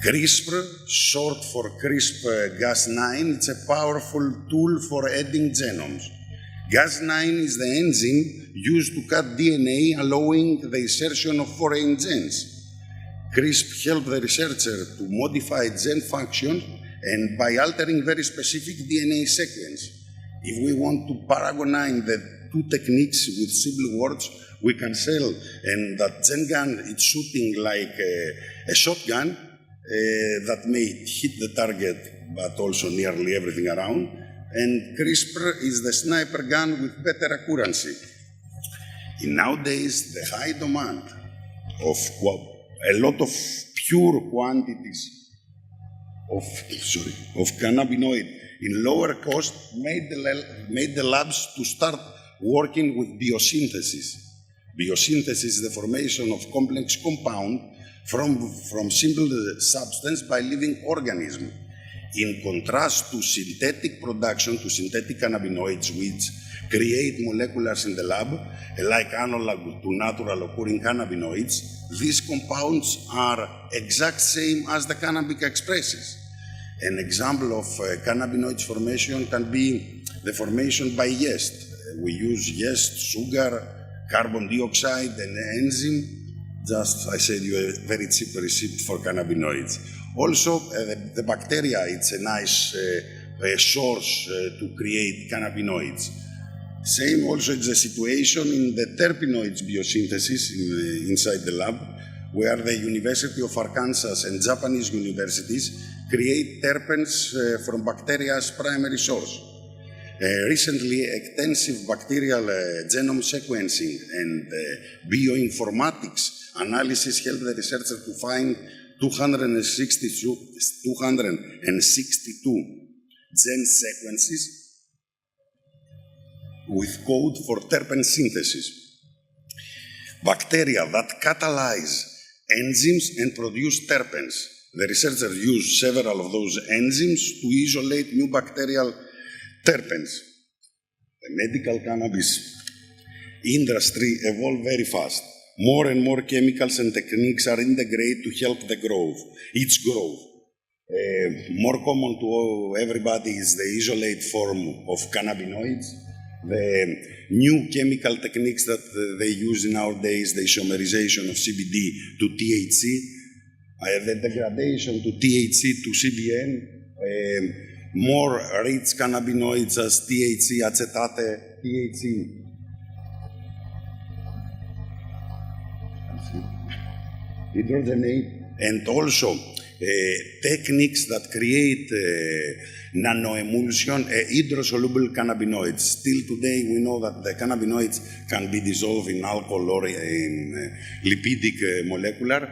Speaker 3: CRISPR, short for CRISPR-Cas9, it's a powerful tool for editing genomes. Cas9 is the enzyme used to cut DNA, allowing the insertion of foreign genes. CRISPR helped the researcher to modify gene function and by altering very specific DNA sequence. If we want to paragonize the two techniques with simple words, we can sell, and that Gen gun is shooting like a shotgun that may hit the target, but also nearly everything around. And CRISPR is the sniper gun with better accuracy. Nowadays, the high demand of a lot of pure quantities of cannabinoid in lower cost made the labs to start working with biosynthesis. Biosynthesis is the formation of complex compound from simple substance by living organism. In contrast to synthetic production, to synthetic cannabinoids, which create moleculars in the lab, like analog to natural occurring cannabinoids, these compounds are exact same as the cannabis expresses. An example of cannabinoids formation can be the formation by yeast. We use yeast, sugar, carbon dioxide, and enzyme. Just, I said you a very cheap recipe for cannabinoids. Also, the bacteria, it's a nice source to create cannabinoids. Same also is the situation in the terpenoids biosynthesis inside the lab, where the University of Arkansas and Japanese universities create terpenes from bacteria's primary source. Recently, extensive bacterial genome sequencing and bioinformatics analysis helped the researcher to find 262 gene sequences with code for terpene synthesis. Bacteria that catalyze enzymes and produce terpenes. The researcher used several of those enzymes to isolate new bacterial terpenes. The medical cannabis industry evolved very fast. More and more chemicals and techniques are integrated to help its growth. More common to everybody is the isolate form of cannabinoids. The new chemical techniques that they use nowadays, the isomerization of CBD to THC, the degradation to THC to CBN, more rich cannabinoids as THC, acetate, THC. Hydrogenate, and also techniques that create nanoemulsion, hydrosoluble cannabinoids. Still today, we know that the cannabinoids can be dissolved in alcohol or in lipidic molecular,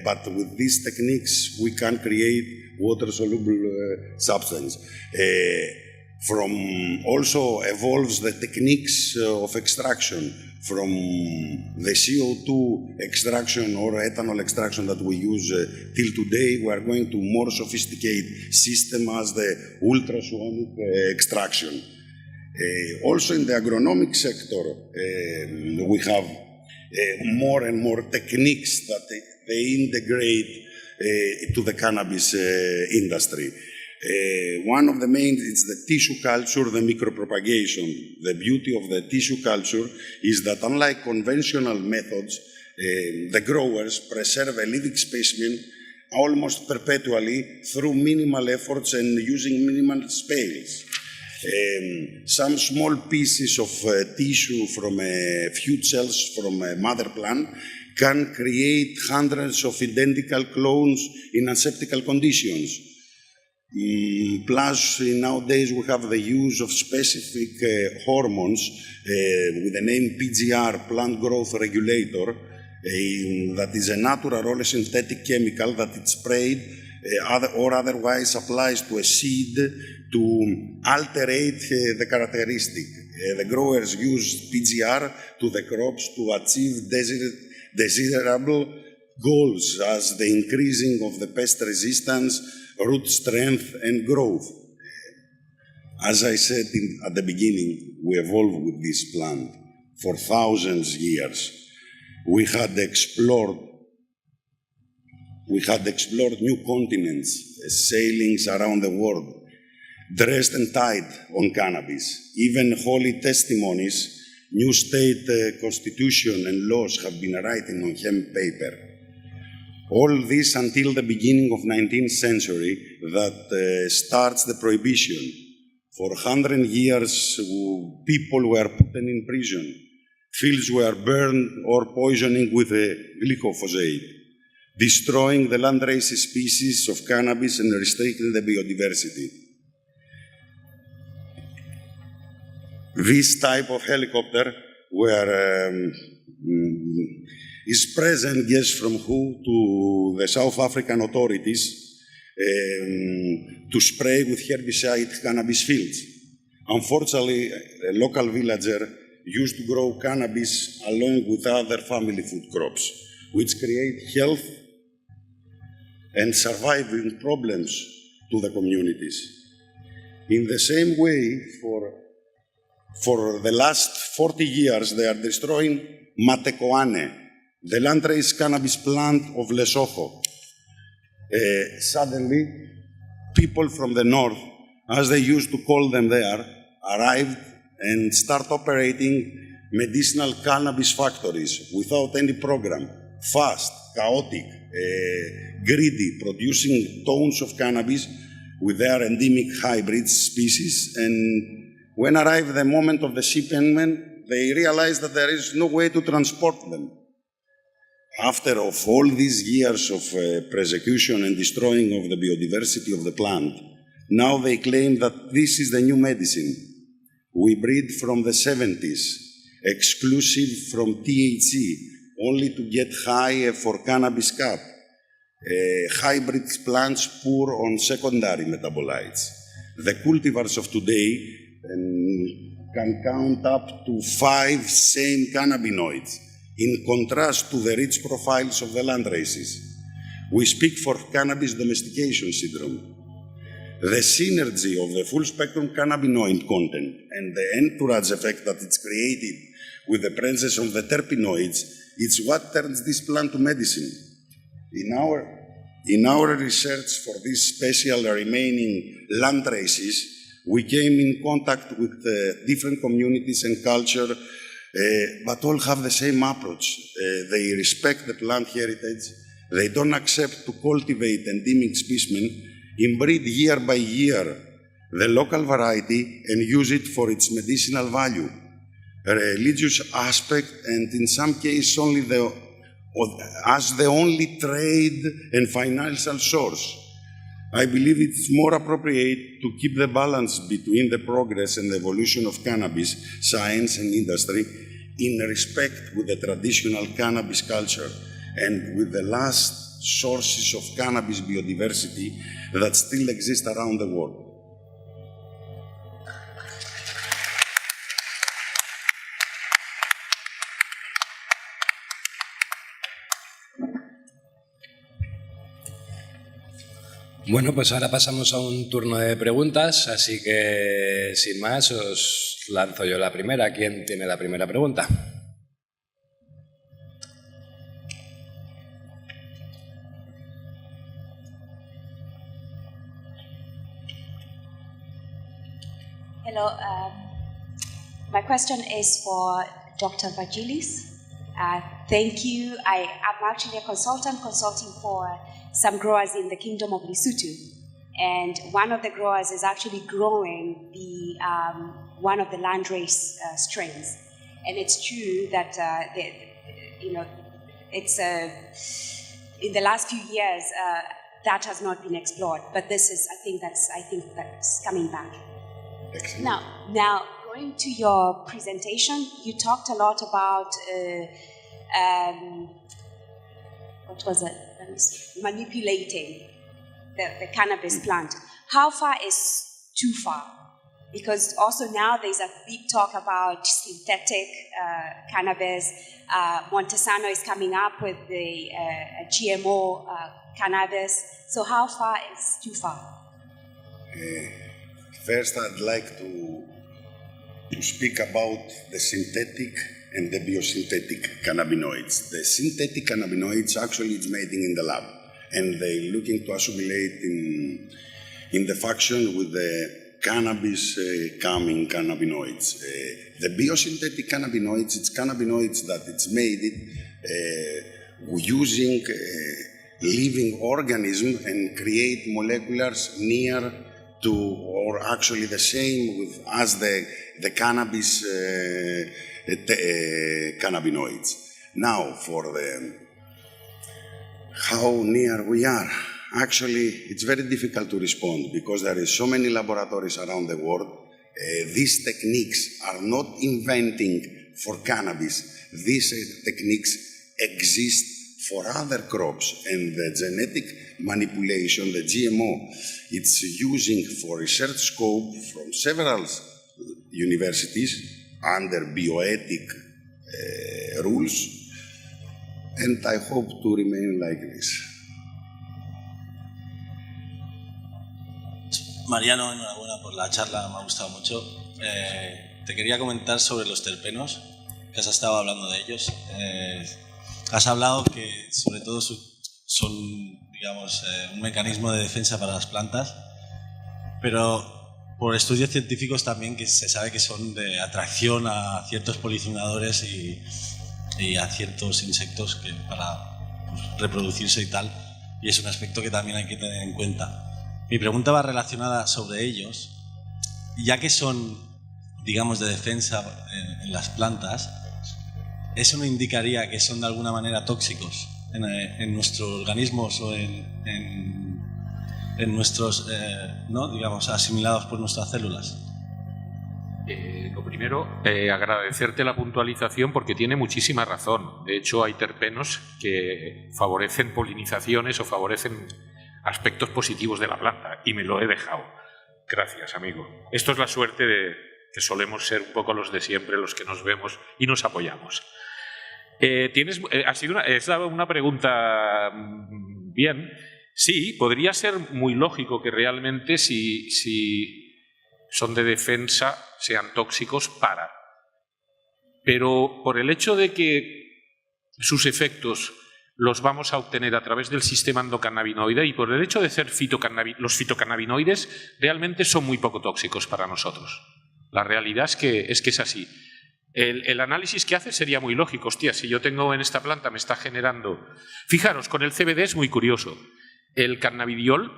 Speaker 3: but with these techniques, we can create water-soluble substance. Also evolves the techniques of extraction from the CO2 extraction or ethanol extraction that we use till today. We are going to more sophisticated system as the ultrasonic extraction. Also in the agronomic sector, we have more and more techniques that they integrate to the cannabis industry. One of the main is the tissue culture, the micropropagation. The beauty of the tissue culture is that unlike conventional methods, the growers preserve a living specimen almost perpetually through minimal efforts and using minimal space. Some small pieces of tissue from a few cells from a mother plant can create hundreds of identical clones in aseptical conditions. Plus, nowadays we have the use of specific hormones with the name PGR, plant growth regulator, that is a natural or a synthetic chemical that is sprayed or otherwise applies to a seed to alterate the characteristic. The growers use PGR to the crops to achieve desirable goals as the increasing of the pest resistance, root strength, and growth. As I said at the beginning, we evolved with this plant for thousands of years. We had explored new continents, sailings around the world, dressed and tied on cannabis. Even holy testimonies, new state constitution and laws have been written on hemp paper. All this until the beginning of 19th century that starts the prohibition. For 100 years, people were put in prison. Fields were burned or poisoning with glyphosate, destroying the landrace species of cannabis and restricting the biodiversity. This type of helicopter is present, guess from who, to the South African authorities to spray with herbicide cannabis fields. Unfortunately, a local villager used to grow cannabis along with other family food crops, which create health and surviving problems to the communities. In the same way, for the last 40 years, they are destroying Matecoane, the landrace cannabis plant of Lesotho. Suddenly, people from the north, as they used to call them there, arrived and start operating medicinal cannabis factories without any program, fast, chaotic, greedy, producing tons of cannabis with their endemic hybrid species. And when arrived the moment of the shipment, they realized that there is no way to transport them. After of all these years of persecution and destroying of the biodiversity of the plant, now they claim that this is the new medicine. We breed from the 70s, exclusive from THC, only to get high for cannabis cap. Hybrid plants poor on secondary metabolites. The cultivars of today can count up to 5 same cannabinoids, in contrast to the rich profiles of the land races. We speak for cannabis domestication syndrome. The synergy of the full-spectrum cannabinoid content and the entourage effect that it's created with the presence of the terpenoids is what turns this plant to medicine. In our research for these special remaining land races, we came in contact with different communities and culture, but all have the same approach. They respect the plant heritage. They don't accept to cultivate endemic specimen, inbreed year by year the local variety and use it for its medicinal value, religious aspect, and in some cases only as the only trade and financial source. I believe it's more appropriate to keep the balance between the progress and the evolution of cannabis, science and industry in respect with the traditional cannabis culture and with the last sources of cannabis biodiversity that still exist around the world.
Speaker 1: Bueno, pues ahora pasamos a un turno de preguntas, así que sin más os lanzo yo la primera. ¿Quién tiene la primera pregunta?
Speaker 4: Hello, my question is for Dr. Vagelis. Thank you. I'm actually a consulting for some growers in the Kingdom of Lesotho, and one of the growers is actually growing the one of the landrace strains, and it's true that it's in the last few years that has not been explored, but this is I think that's coming back.
Speaker 3: Excellent.
Speaker 4: Now going to your presentation, you talked a lot about what was it? Let me see. Manipulating the cannabis plant. How far is too far? Because also now there's a big talk about synthetic cannabis. Montesano is coming up with the GMO cannabis. So how far is too far?
Speaker 3: First, I'd like to speak about the synthetic and the biosynthetic cannabinoids. The synthetic cannabinoids actually it's made in the lab, and they're looking to assimilate in the function with the cannabis coming cannabinoids. The biosynthetic cannabinoids, it's cannabinoids that it's made using living organism and create moleculars near to, or actually the same with as the cannabis cannabinoids. Now, for the how near we are, actually, it's very difficult to respond because there is so many laboratories around the world. These techniques are not inventing for cannabis. These techniques exist for other crops, and the genetic manipulation, the GMO, it's using for research scope from several universities under bioethic rules, and I hope to remain like this.
Speaker 5: Mariano, enhorabuena por la charla, me ha gustado mucho. Te quería comentar sobre los terpenos, que has estado hablando de ellos. Has hablado que sobre todo son, digamos, un mecanismo de defensa para las plantas, pero por estudios científicos también que se sabe que son de atracción a ciertos polizinadores y a ciertos insectos que para reproducirse y tal, y es un aspecto que también hay que tener en cuenta. Mi pregunta va relacionada sobre ellos, ya que son, digamos, de defensa en las plantas. ¿Eso no indicaría que son de alguna manera tóxicos en nuestros organismos o en nuestros, ¿no? digamos, asimilados por nuestras células?
Speaker 2: Lo primero, agradecerte la puntualización porque tiene muchísima razón. De hecho, hay terpenos que favorecen polinizaciones o favorecen aspectos positivos de la planta, y me lo he dejado. Gracias, amigo. Esto es la suerte de que solemos ser un poco los de siempre, los que nos vemos y nos apoyamos. Has dado una pregunta bien. Sí, podría ser muy lógico que realmente si son de defensa sean tóxicos pero por el hecho de que sus efectos los vamos a obtener a través del sistema endocannabinoide y por el hecho de ser los fitocannabinoides realmente son muy poco tóxicos para nosotros. La realidad es que es así. El análisis que hace sería muy lógico. Hostia, si yo tengo en esta planta me está generando... Fijaros, con el CBD es muy curioso. El cannabidiol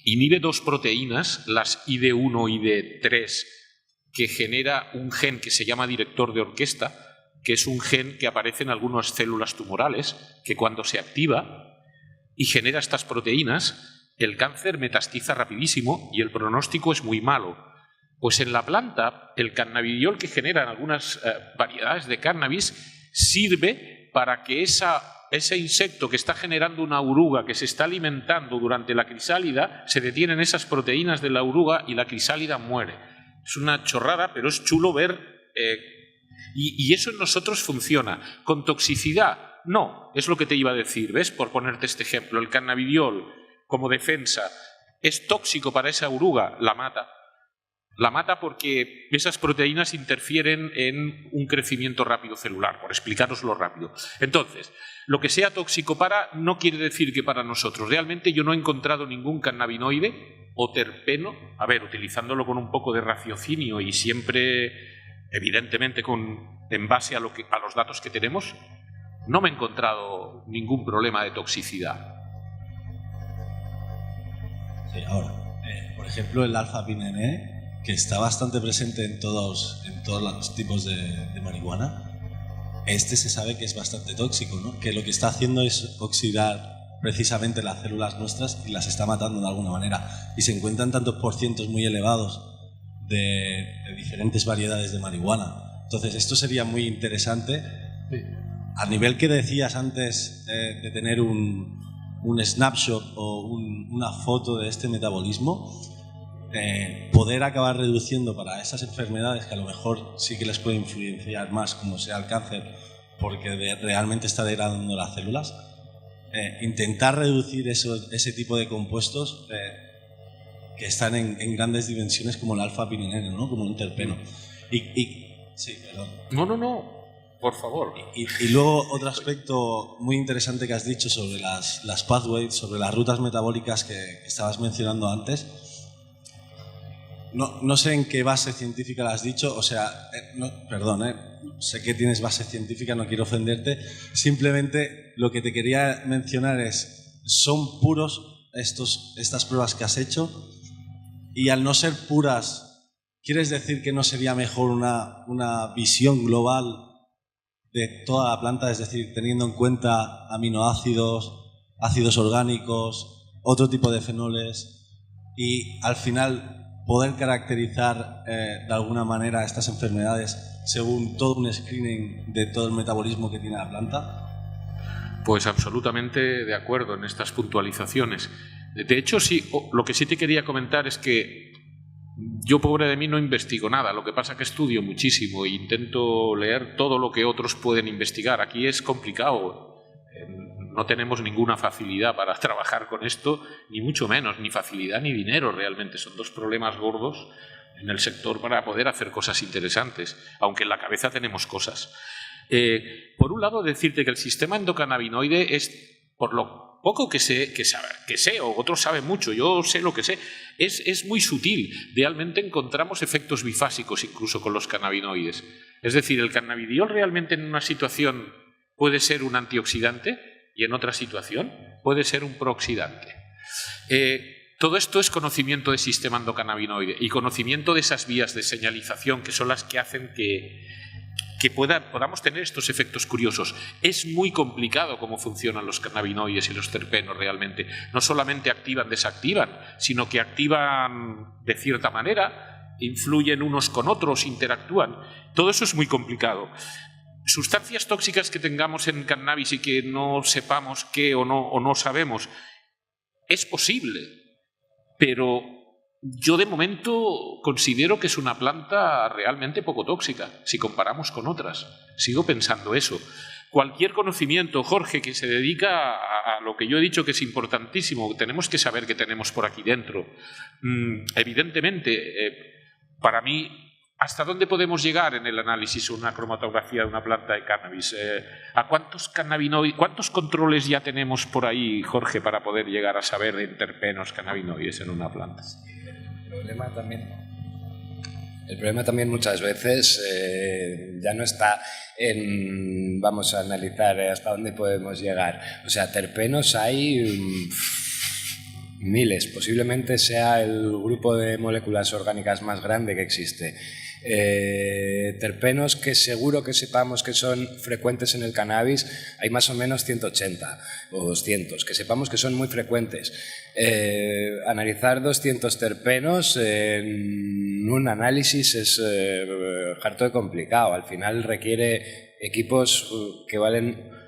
Speaker 2: inhibe dos proteínas, las ID1 y ID3, que genera un gen que se llama director de orquesta, que es un gen que aparece en algunas células tumorales, que cuando se activa y genera estas proteínas, el cáncer metastiza rapidísimo y el pronóstico es muy malo. Pues en la planta, el cannabidiol que generan algunas variedades de cannabis sirve para que ese insecto que está generando una oruga, que se está alimentando durante la crisálida, se detienen esas proteínas de la oruga y la crisálida muere. Es una chorrada, pero es chulo ver... Y eso en nosotros funciona. ¿Con toxicidad? No, es lo que te iba a decir, ¿ves? Por ponerte este ejemplo, el cannabidiol como defensa es tóxico para esa oruga, la mata. La mata porque esas proteínas interfieren en un crecimiento rápido celular, por explicaroslo rápido. Entonces, lo que sea tóxico no quiere decir que para nosotros. Realmente yo no he encontrado ningún cannabinoide o terpeno, utilizándolo con un poco de raciocinio y siempre, evidentemente, en base a los datos que tenemos, no me he encontrado ningún problema de toxicidad.
Speaker 5: Sí, ahora, por ejemplo, el alfa-pinene, que está bastante presente en todos los tipos de marihuana, se sabe que es bastante tóxico, ¿no? Que lo que está haciendo es oxidar precisamente las células nuestras y las está matando de alguna manera. Y se encuentran tantos porcientos muy elevados de diferentes variedades de marihuana. Entonces, esto sería muy interesante. Sí. A nivel que decías antes de tener un snapshot o una foto de este metabolismo, poder acabar reduciendo para esas enfermedades que a lo mejor sí que les puede influenciar más, como sea el cáncer, porque realmente está degradando las células, intentar reducir ese tipo de compuestos que están en grandes dimensiones como el alfa-pineneno, ¿no? Como un terpeno. Sí, perdón.
Speaker 2: No, por favor.
Speaker 5: Y luego otro aspecto muy interesante que has dicho sobre las pathways, sobre las rutas metabólicas que estabas mencionando antes. No sé en qué base científica lo has dicho, o sea, perdón, sé que tienes base científica, no quiero ofenderte. Simplemente lo que te quería mencionar es, ¿son puros estas pruebas que has hecho? Y al no ser puras, ¿quieres decir que no sería mejor una visión global de toda la planta? Es decir, teniendo en cuenta aminoácidos, ácidos orgánicos, otro tipo de fenoles, y al final poder caracterizar de alguna manera estas enfermedades según todo un screening de todo el metabolismo que tiene la planta?
Speaker 2: Pues absolutamente de acuerdo en estas puntualizaciones. De hecho, sí, lo que sí te quería comentar es que yo, pobre de mí, no investigo nada. Lo que pasa es que estudio muchísimo e intento leer todo lo que otros pueden investigar. Aquí es complicado. No tenemos ninguna facilidad para trabajar con esto, ni mucho menos, ni facilidad ni dinero realmente. Son dos problemas gordos en el sector para poder hacer cosas interesantes, aunque en la cabeza tenemos cosas. Por un lado, decirte que el sistema endocannabinoide es, por lo poco que sé, o otros saben mucho, yo sé lo que sé, es muy sutil. Realmente encontramos efectos bifásicos incluso con los cannabinoides. Es decir, el cannabidiol realmente en una situación puede ser un antioxidante y en otra situación puede ser un prooxidante. Todo esto es conocimiento del sistema endocannabinoide y conocimiento de esas vías de señalización que son las que hacen que podamos tener estos efectos curiosos. Es muy complicado cómo funcionan los cannabinoides y los terpenos realmente. No solamente activan, desactivan, sino que activan de cierta manera, influyen unos con otros, interactúan. Todo eso es muy complicado. Sustancias tóxicas que tengamos en cannabis y que no sepamos qué o no sabemos, es posible, pero yo de momento considero que es una planta realmente poco tóxica, si comparamos con otras. Sigo pensando eso. Cualquier conocimiento, Jorge, que se dedica a lo que yo he dicho que es importantísimo, tenemos que saber qué tenemos por aquí dentro. Evidentemente, para mí, ¿hasta dónde podemos llegar en el análisis o una cromatografía de una planta de cannabis? ¿A cuántos controles ya tenemos por ahí, Jorge, para poder llegar a saber de terpenos, cannabinoides en una planta?
Speaker 1: El problema también muchas veces ya no está en vamos a analizar hasta dónde podemos llegar. O sea, terpenos hay miles, posiblemente sea el grupo de moléculas orgánicas más grande que existe. Terpenos que seguro que sepamos que son frecuentes en el cannabis, hay más o menos 180 o 200, que sepamos que son muy frecuentes. Analizar 200 terpenos en un análisis es harto de complicado. Al final requiere equipos que valen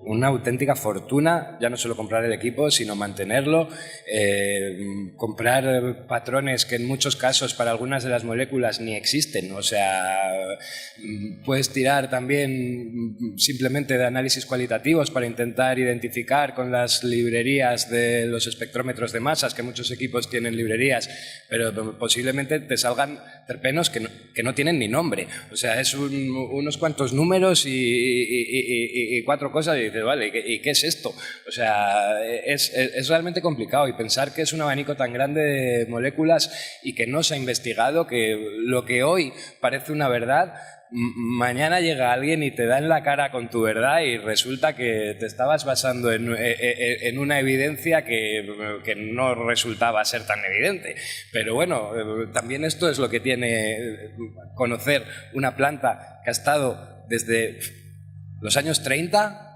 Speaker 1: una auténtica fortuna, ya no solo comprar el equipo, sino mantenerlo, comprar patrones que en muchos casos para algunas de las moléculas ni existen. O sea, puedes tirar también simplemente de análisis cualitativos para intentar identificar con las librerías de los espectrómetros de masas, que muchos equipos tienen librerías, pero posiblemente te salgan terpenos que no tienen ni nombre. O sea, es unos cuantos números y cuatro cosas y dices, vale, ¿y qué es esto? O sea, es realmente complicado, y pensar que es un abanico tan grande de moléculas y que no se ha investigado, que lo que hoy parece una verdad, mañana llega alguien y te da en la cara con tu verdad y resulta que te estabas basando en una evidencia que no resultaba ser tan evidente. Pero bueno, también esto es lo que tiene conocer una planta que ha estado desde los años 30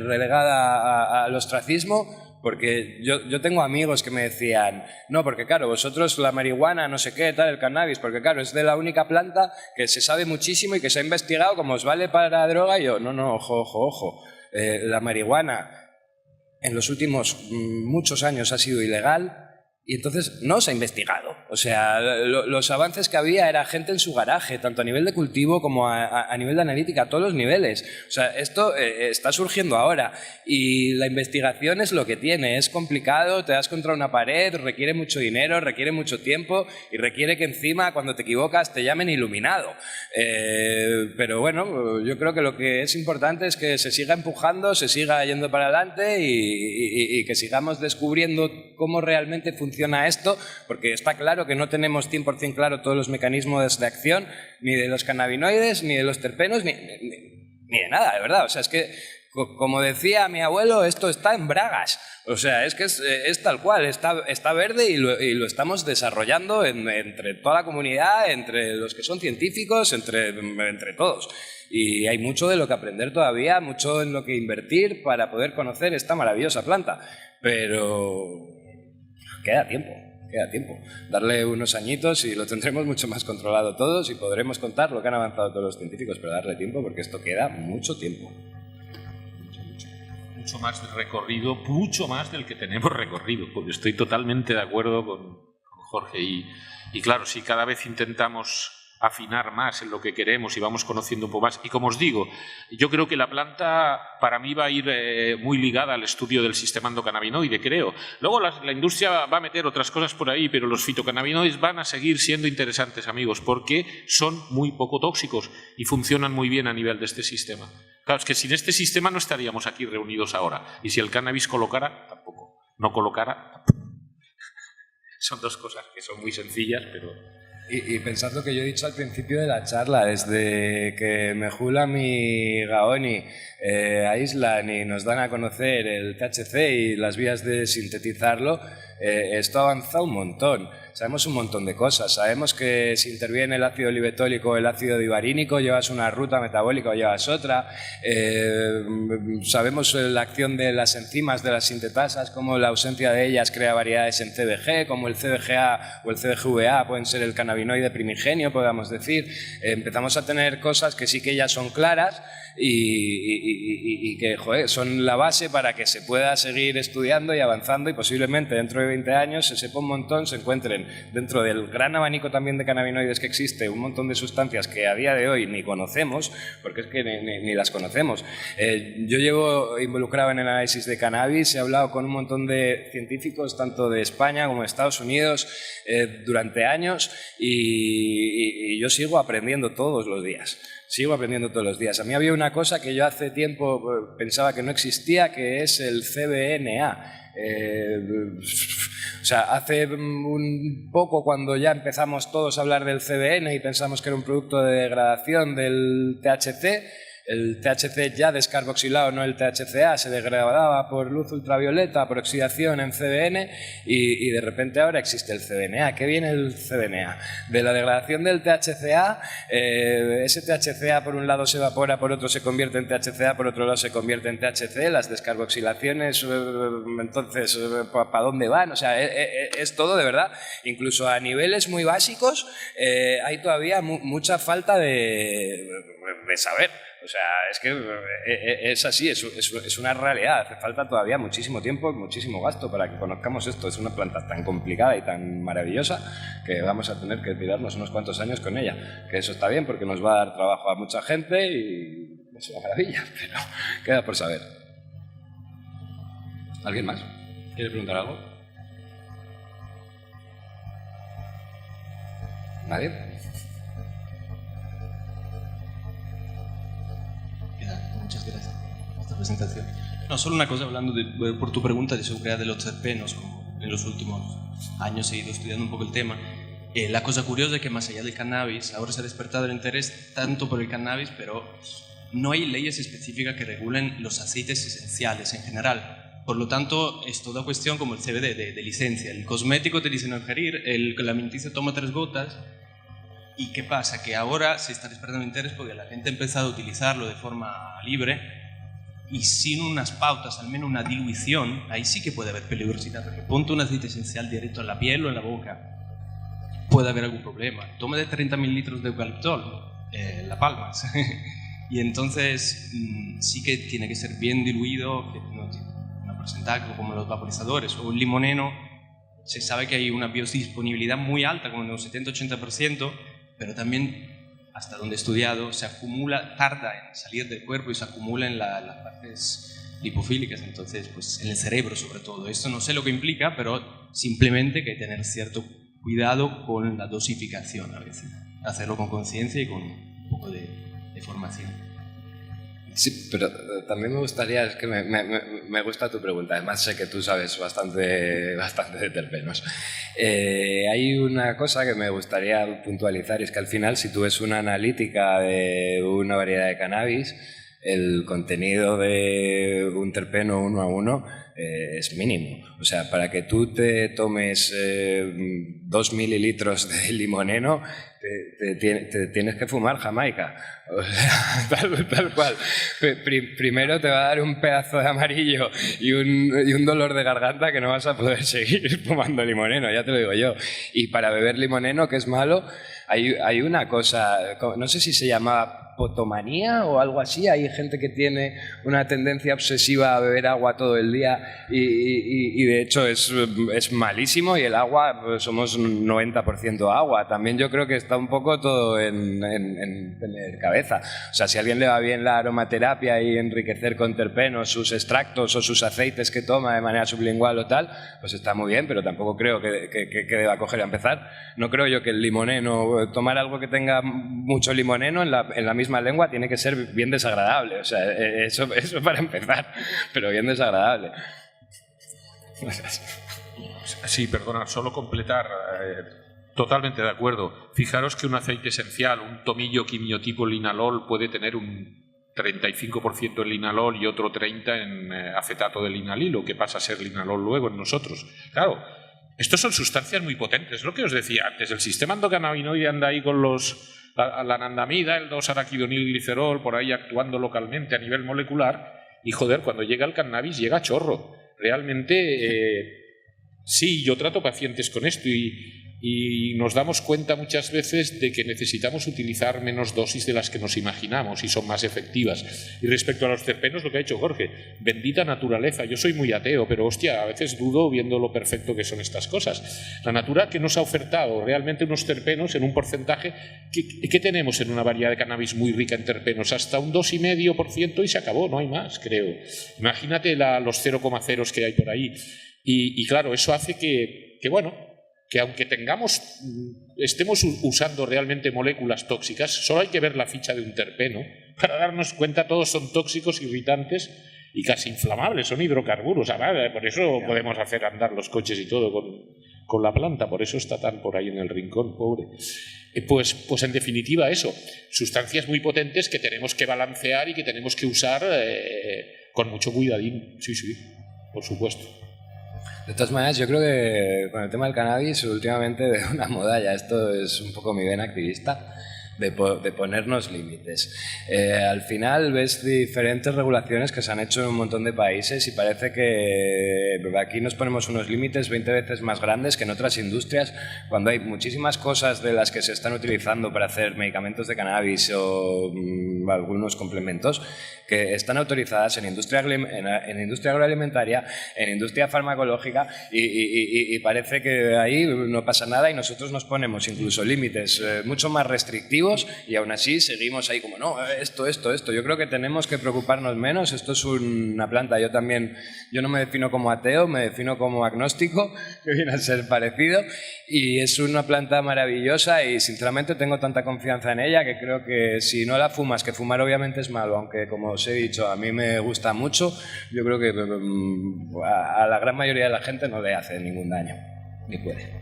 Speaker 1: relegada al ostracismo, porque yo tengo amigos que me decían, no, porque claro, vosotros la marihuana, no sé qué, tal, el cannabis, porque claro, es de la única planta que se sabe muchísimo y que se ha investigado, como os vale para droga. Y yo, no, ojo. La marihuana en los últimos muchos años ha sido ilegal Y entonces no se ha investigado. O sea, los avances que había era gente en su garaje, tanto a nivel de cultivo como a nivel de analítica, a todos los niveles. O sea, esto está surgiendo ahora y la investigación es lo que tiene. Es complicado, te das contra una pared, requiere mucho dinero, requiere mucho tiempo y requiere que encima cuando te equivocas te llamen iluminado. Pero bueno, yo creo que lo que es importante es que se siga empujando, se siga yendo para adelante y que sigamos descubriendo cómo realmente funciona esto, porque está claro que no tenemos 100% claro todos los mecanismos de acción, ni de los cannabinoides, ni de los terpenos, ni de nada, de verdad. O sea, es que, como decía mi abuelo, esto está en bragas. O sea, es que es tal cual, está verde y lo estamos desarrollando entre toda la comunidad, entre los que son científicos, entre todos. Y hay mucho de lo que aprender todavía, mucho en lo que invertir para poder conocer esta maravillosa planta. Pero queda tiempo. Darle unos añitos y lo tendremos mucho más controlado todos y podremos contar lo que han avanzado todos los científicos, pero darle tiempo porque esto queda mucho tiempo.
Speaker 2: Mucho más de recorrido, mucho más del que tenemos recorrido, porque estoy totalmente de acuerdo con Jorge. Y claro, si cada vez intentamos afinar más en lo que queremos y vamos conociendo un poco más. Y como os digo, yo creo que la planta para mí va a ir muy ligada al estudio del sistema endocannabinoide, creo. Luego la industria va a meter otras cosas por ahí, pero los fitocannabinoides van a seguir siendo interesantes, amigos, porque son muy poco tóxicos y funcionan muy bien a nivel de este sistema. Claro, es que sin este sistema no estaríamos aquí reunidos ahora. Y si el cannabis colocara, tampoco. No colocara, tampoco. Son dos cosas que son muy sencillas, pero...
Speaker 1: Y pensad lo que yo he dicho al principio de la charla, desde que Mehulam y Gaoni aíslan y nos dan a conocer el THC y las vías de sintetizarlo, esto ha avanzado un montón. Sabemos un montón de cosas. Sabemos que si interviene el ácido olivetólico o el ácido divarínico, llevas una ruta metabólica o llevas otra. Sabemos la acción de las enzimas de las sintetasas, cómo la ausencia de ellas crea variedades en CBG, como el CBGA o el CBGVA pueden ser el cannabinoide primigenio, podríamos decir. Empezamos a tener cosas que sí que ya son claras y que joder, son la base para que se pueda seguir estudiando y avanzando y posiblemente dentro de 20 años se sepa un montón, se encuentren dentro del gran abanico también de cannabinoides que existe un montón de sustancias que a día de hoy ni conocemos, porque es que ni las conocemos. Yo llevo involucrado en el análisis de cannabis, he hablado con un montón de científicos tanto de España como de Estados Unidos durante años y yo sigo aprendiendo todos los días. Sigo aprendiendo todos los días. A mí había una cosa que yo hace tiempo pensaba que no existía, que es el CBNA. O sea, hace un poco cuando ya empezamos todos a hablar del CBN y pensamos que era un producto de degradación del THC, el THC ya descarboxilado, no el THCA, se degradaba por luz ultravioleta, por oxidación en CBN y de repente ahora existe el CBNA. ¿Qué viene el CBNA? De la degradación del THCA, ese THCA por un lado se evapora, por otro se convierte en THCA, por otro lado se convierte en THC, las descarboxilaciones, entonces, ¿para dónde van? O sea, es todo de verdad. Incluso a niveles muy básicos hay todavía mucha falta de saber. O sea, es que es así, es una realidad. Hace falta todavía muchísimo tiempo, muchísimo gasto para que conozcamos esto. Es una planta tan complicada y tan maravillosa que vamos a tener que tirarnos unos cuantos años con ella. Que eso está bien porque nos va a dar trabajo a mucha gente y es una maravilla, pero queda por saber. ¿Alguien más? ¿Quiere preguntar algo? ¿Nadie?
Speaker 6: Muchas gracias por esta presentación. No, solo una cosa, hablando por tu pregunta de seguridad de los terpenos, como en los últimos años he ido estudiando un poco el tema. La cosa curiosa es que más allá del cannabis, ahora se ha despertado el interés tanto por el cannabis, pero no hay leyes específicas que regulen los aceites esenciales en general. Por lo tanto, es toda cuestión como el CBD de licencia. El cosmético te dice no ingerir, la alimenticia toma 3 gotas. ¿Y qué pasa? Que ahora se está despertando interés porque la gente ha empezado a utilizarlo de forma libre y sin unas pautas, al menos una diluición, ahí sí que puede haber peligrosidad, porque ponte un aceite esencial directo en la piel o en la boca, puede haber algún problema. Toma de 30 mililitros de eucaliptol, la palmas, y entonces sí que tiene que ser bien diluido, que no tiene un porcentaje como los vaporizadores, o un limoneno se sabe que hay una biodisponibilidad muy alta, como en un 70-80%, pero también, hasta donde he estudiado, se acumula, tarda en salir del cuerpo y se acumula en las partes lipofílicas, entonces, pues en el cerebro sobre todo. Esto no sé lo que implica, pero simplemente que hay que tener cierto cuidado con la dosificación a veces. Hacerlo con conciencia y con un poco de formación.
Speaker 1: Sí, pero también me gustaría, es que me gusta tu pregunta, además sé que tú sabes bastante de terpenos. Hay una cosa que me gustaría puntualizar, y es que al final si tú ves una analítica de una variedad de cannabis, el contenido de un terpeno 1 a 1 es mínimo. O sea, para que tú te tomes 2 mililitros de limoneno, te tienes que fumar Jamaica. O sea, tal cual. Primero te va a dar un pedazo de amarillo y un dolor de garganta que no vas a poder seguir fumando limoneno, ya te lo digo yo. Y para beber limoneno, que es malo, hay una cosa, no sé si se llama potomanía o algo así. Hay gente que tiene una tendencia obsesiva a beber agua todo el día y de hecho es malísimo, y el agua, pues somos 90% agua. También yo creo que está un poco todo en tener cabeza. O sea, si a alguien le va bien la aromaterapia y enriquecer con terpenos sus extractos o sus aceites que toma de manera sublingual o tal, pues está muy bien, pero tampoco creo que deba coger a empezar. No creo yo que el limoneno, tomar algo que tenga mucho limoneno en la misma lengua tiene que ser bien desagradable. O sea, eso para empezar, pero bien desagradable.
Speaker 2: Sí, perdona, solo completar. Totalmente de acuerdo. Fijaros que un aceite esencial, un tomillo quimiotipo linalol, puede tener un 35% en linalol y otro 30% en acetato de linalilo, que pasa a ser linalol luego en nosotros. Claro, estos son sustancias muy potentes. Lo que os decía antes, el sistema endocannabinoide anda ahí con la anandamida, el 2-araquidonilglicerol, por ahí actuando localmente a nivel molecular, y joder, cuando llega el cannabis llega a chorro. Realmente, sí, yo trato pacientes con esto y nos damos cuenta muchas veces de que necesitamos utilizar menos dosis de las que nos imaginamos y son más efectivas. Y respecto a los terpenos, lo que ha hecho Jorge, bendita naturaleza. Yo soy muy ateo, pero hostia, a veces dudo viendo lo perfecto que son estas cosas. La natura que nos ha ofertado realmente unos terpenos en un porcentaje que tenemos en una variedad de cannabis muy rica en terpenos, hasta un 2,5% y se acabó, no hay más, creo. Imagínate los 0,0 que hay por ahí. Y claro, eso hace que aunque estemos usando realmente moléculas tóxicas, solo hay que ver la ficha de un terpeno para darnos cuenta, todos son tóxicos, irritantes y casi inflamables, son hidrocarburos. Por eso podemos hacer andar los coches y todo con la planta, por eso está tan por ahí en el rincón, pobre. Pues en definitiva eso, sustancias muy potentes que tenemos que balancear y que tenemos que usar con mucho cuidadín. Sí, por supuesto.
Speaker 1: De todas maneras, yo creo que con el tema del cannabis últimamente veo una moda, ya esto es un poco mi vena activista, de ponernos límites. Al final ves diferentes regulaciones que se han hecho en un montón de países y parece que aquí nos ponemos unos límites 20 veces más grandes que en otras industrias, cuando hay muchísimas cosas de las que se están utilizando para hacer medicamentos de cannabis o algunos complementos que están autorizadas en industria agroalimentaria, en industria farmacológica y parece que ahí no pasa nada y nosotros nos ponemos incluso límites mucho más restrictivos y aún así seguimos ahí como no, esto. Yo creo que tenemos que preocuparnos menos. Esto es una planta. Yo no me defino como ateo, me defino como agnóstico, que viene a ser parecido, y es una planta maravillosa y sinceramente tengo tanta confianza en ella que creo que si no la fumas, que fumar obviamente es malo, aunque como os he dicho, a mí me gusta mucho, yo creo que a la gran mayoría de la gente no le hace ningún daño, ni puede.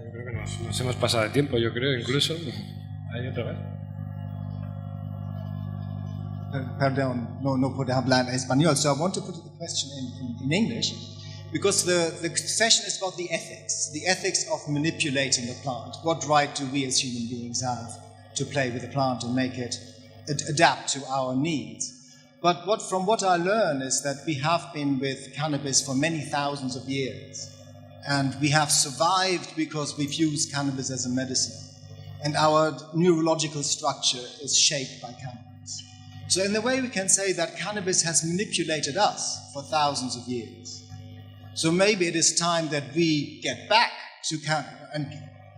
Speaker 1: Yo creo que nos hemos pasado de tiempo, yo creo, incluso. ¿Hay otra vez?
Speaker 7: Perdón, no puedo hablar en español, so I want to put the question in English, because the session is about the ethics of manipulating the plant. What right do we as human beings have to play with the plant and make it adapt to our needs? But from what I learn is that we have been with cannabis for many thousands of years, and we have survived because we've used cannabis as a medicine. and our neurological structure is shaped by cannabis. So in a way we can say that cannabis has manipulated us for thousands of years. So maybe it is time that we get back to and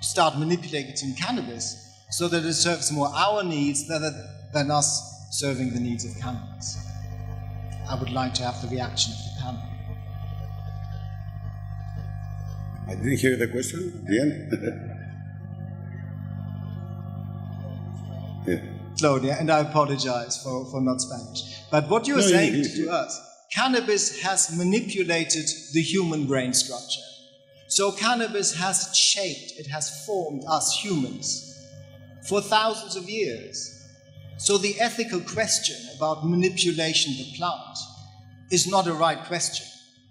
Speaker 7: start manipulating cannabis so that it serves more our needs than us serving the needs of cannabis. I would like to have the reaction of the panel.
Speaker 3: I didn't hear the question at the end. Yeah.
Speaker 7: Slowly, and I apologize for not Spanish. But what you are saying to us, cannabis has manipulated the human brain structure. So cannabis has shaped, it has formed us humans for thousands of years. So the ethical question about manipulation of the plant is not a right question.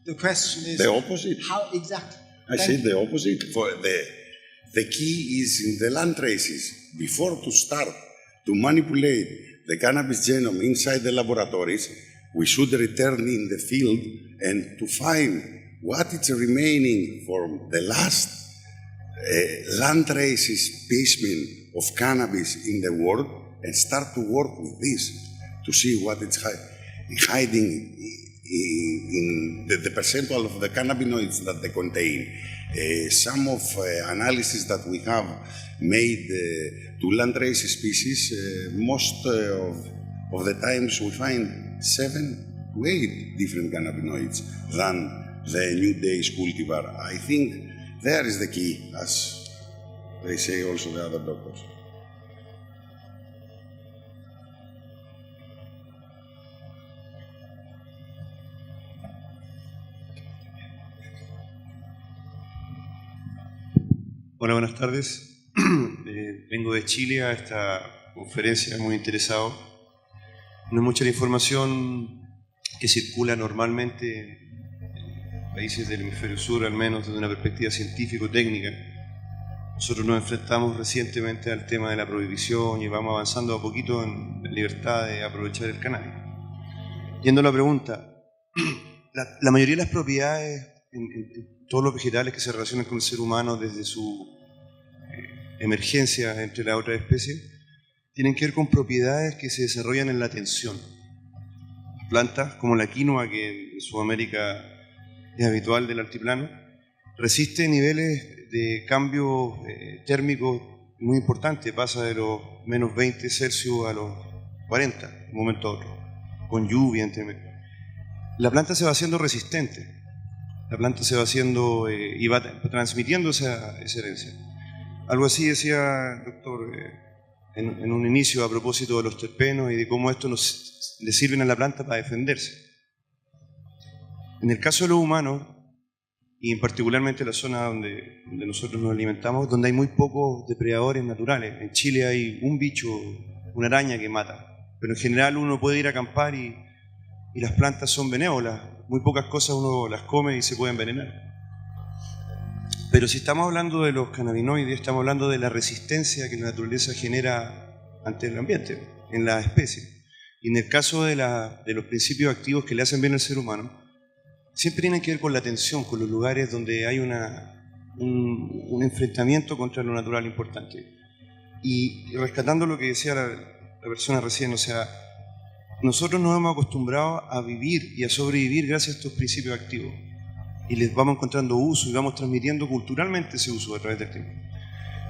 Speaker 7: The question is...
Speaker 3: The opposite.
Speaker 7: How exactly?
Speaker 3: I said the opposite. For the key is in the land traces. Before to start to manipulate the cannabis genome inside the laboratories, we should return in the field and to find what is remaining from the last land traces specimen of cannabis in the world and start to work with this to see what is hiding in the percentage of the cannabinoids that they contain. Some of analysis that we have made to landrace species, most of the times we find 7 to 8 different cannabinoids than the new days cultivar. I think there is the key, as they say also the other doctors.
Speaker 8: Hola, buenas tardes. Vengo de Chile a esta conferencia, muy interesado. No es mucha la información que circula normalmente en países del hemisferio sur, al menos desde una perspectiva científico-técnica. Nosotros nos enfrentamos recientemente al tema de la prohibición y vamos avanzando a poquito en la libertad de aprovechar el cannabis. Yendo a la pregunta, la mayoría de las propiedades en todos los vegetales que se relacionan con el ser humano desde su emergencia entre las otras especies tienen que ver con propiedades que se desarrollan en la tensión. Plantas como la quinoa, que en Sudamérica es habitual del altiplano, resiste niveles de cambio térmico muy importantes, pasa de los menos 20 Celsius a los 40, de un momento a otro, con lluvia entre medio. La planta se va haciendo resistente. La planta se va haciendo y va transmitiendo esa herencia. Algo así decía, doctor, en un inicio a propósito de los terpenos y de cómo esto le sirven a la planta para defenderse. En el caso de los humanos, y en particularmente la zona donde nosotros nos alimentamos, donde hay muy pocos depredadores naturales. En Chile hay un bicho, una araña que mata, pero en general uno puede ir a acampar y las plantas son benévolas. Muy pocas cosas uno las come y se puede envenenar. Pero si estamos hablando de los cannabinoides, estamos hablando de la resistencia que la naturaleza genera ante el ambiente, en la especie. Y en el caso de los principios activos que le hacen bien al ser humano, siempre tienen que ver con la tensión, con los lugares donde hay un enfrentamiento contra lo natural importante. Y rescatando lo que decía la persona recién, o sea, nosotros nos hemos acostumbrado a vivir y a sobrevivir gracias a estos principios activos. Y les vamos encontrando uso y vamos transmitiendo culturalmente ese uso a través del tiempo.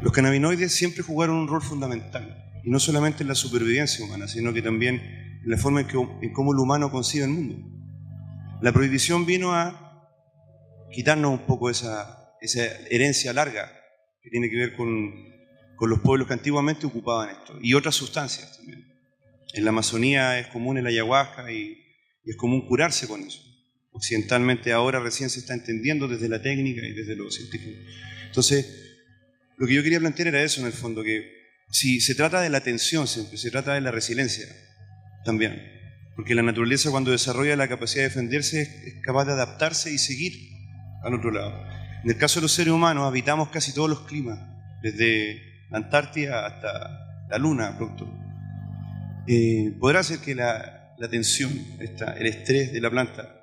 Speaker 8: Los cannabinoides siempre jugaron un rol fundamental, y no solamente en la supervivencia humana, sino que también en la forma en cómo el humano concibe el mundo. La prohibición vino a quitarnos un poco esa herencia larga que tiene que ver con los pueblos que antiguamente ocupaban esto, y otras sustancias también. En la Amazonía es común el ayahuasca y es común curarse con eso. Occidentalmente ahora recién se está entendiendo desde la técnica y desde lo científico. Entonces, lo que yo quería plantear era eso en el fondo, que si se trata de la tensión siempre, se trata de la resiliencia también. Porque la naturaleza cuando desarrolla la capacidad de defenderse es capaz de adaptarse y seguir al otro lado. En el caso de los seres humanos habitamos casi todos los climas, desde la Antártida hasta la Luna, pronto. Podrá ser que la tensión, el estrés de la planta,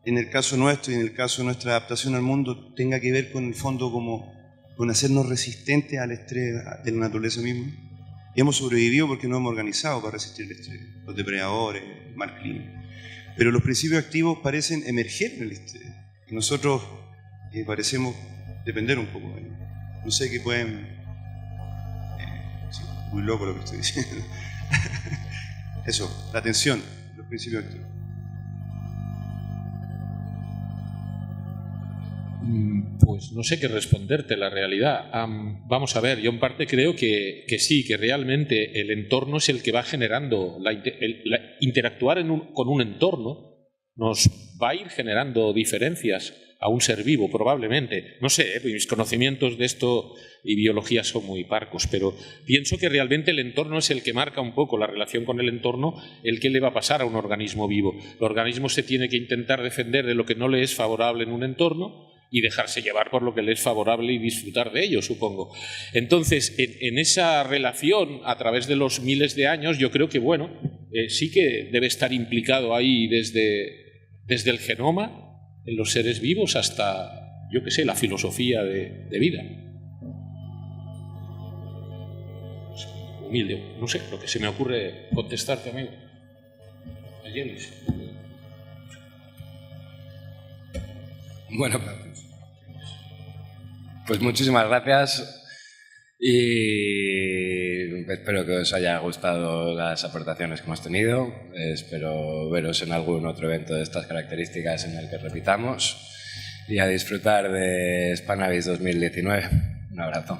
Speaker 8: en el caso nuestro y en el caso de nuestra adaptación al mundo, tenga que ver con el fondo como con hacernos resistentes al estrés de la naturaleza misma. Y hemos sobrevivido porque nos hemos organizado para resistir el estrés, los depredadores, el mal clima. Pero los principios activos parecen emerger en el estrés. Y nosotros parecemos depender un poco de ellos. No sé qué pueden... sí, muy loco lo que estoy diciendo. Eso, la atención, los principios activos.
Speaker 2: Pues no sé qué responderte, la realidad. Vamos a ver, yo en parte creo que sí, que realmente el entorno es el que va generando, interactuar con un entorno nos va a ir generando diferencias a un ser vivo, probablemente. No sé, mis conocimientos de esto y biología son muy parcos, pero pienso que realmente el entorno es el que marca un poco la relación con el entorno, el que le va a pasar a un organismo vivo. El organismo se tiene que intentar defender de lo que no le es favorable en un entorno y dejarse llevar por lo que le es favorable y disfrutar de ello, supongo. Entonces, en esa relación, a través de los miles de años, yo creo que, bueno, sí que debe estar implicado ahí desde el genoma, en los seres vivos, hasta, yo qué sé, la filosofía de vida. Humilde, no sé, lo que se me ocurre contestarte, amigo. Ayelis.
Speaker 1: Bueno, pues muchísimas gracias y espero que os haya gustado las aportaciones que hemos tenido. Espero veros en algún otro evento de estas características en el que repitamos y a disfrutar de Spanavis 2019. Un abrazo.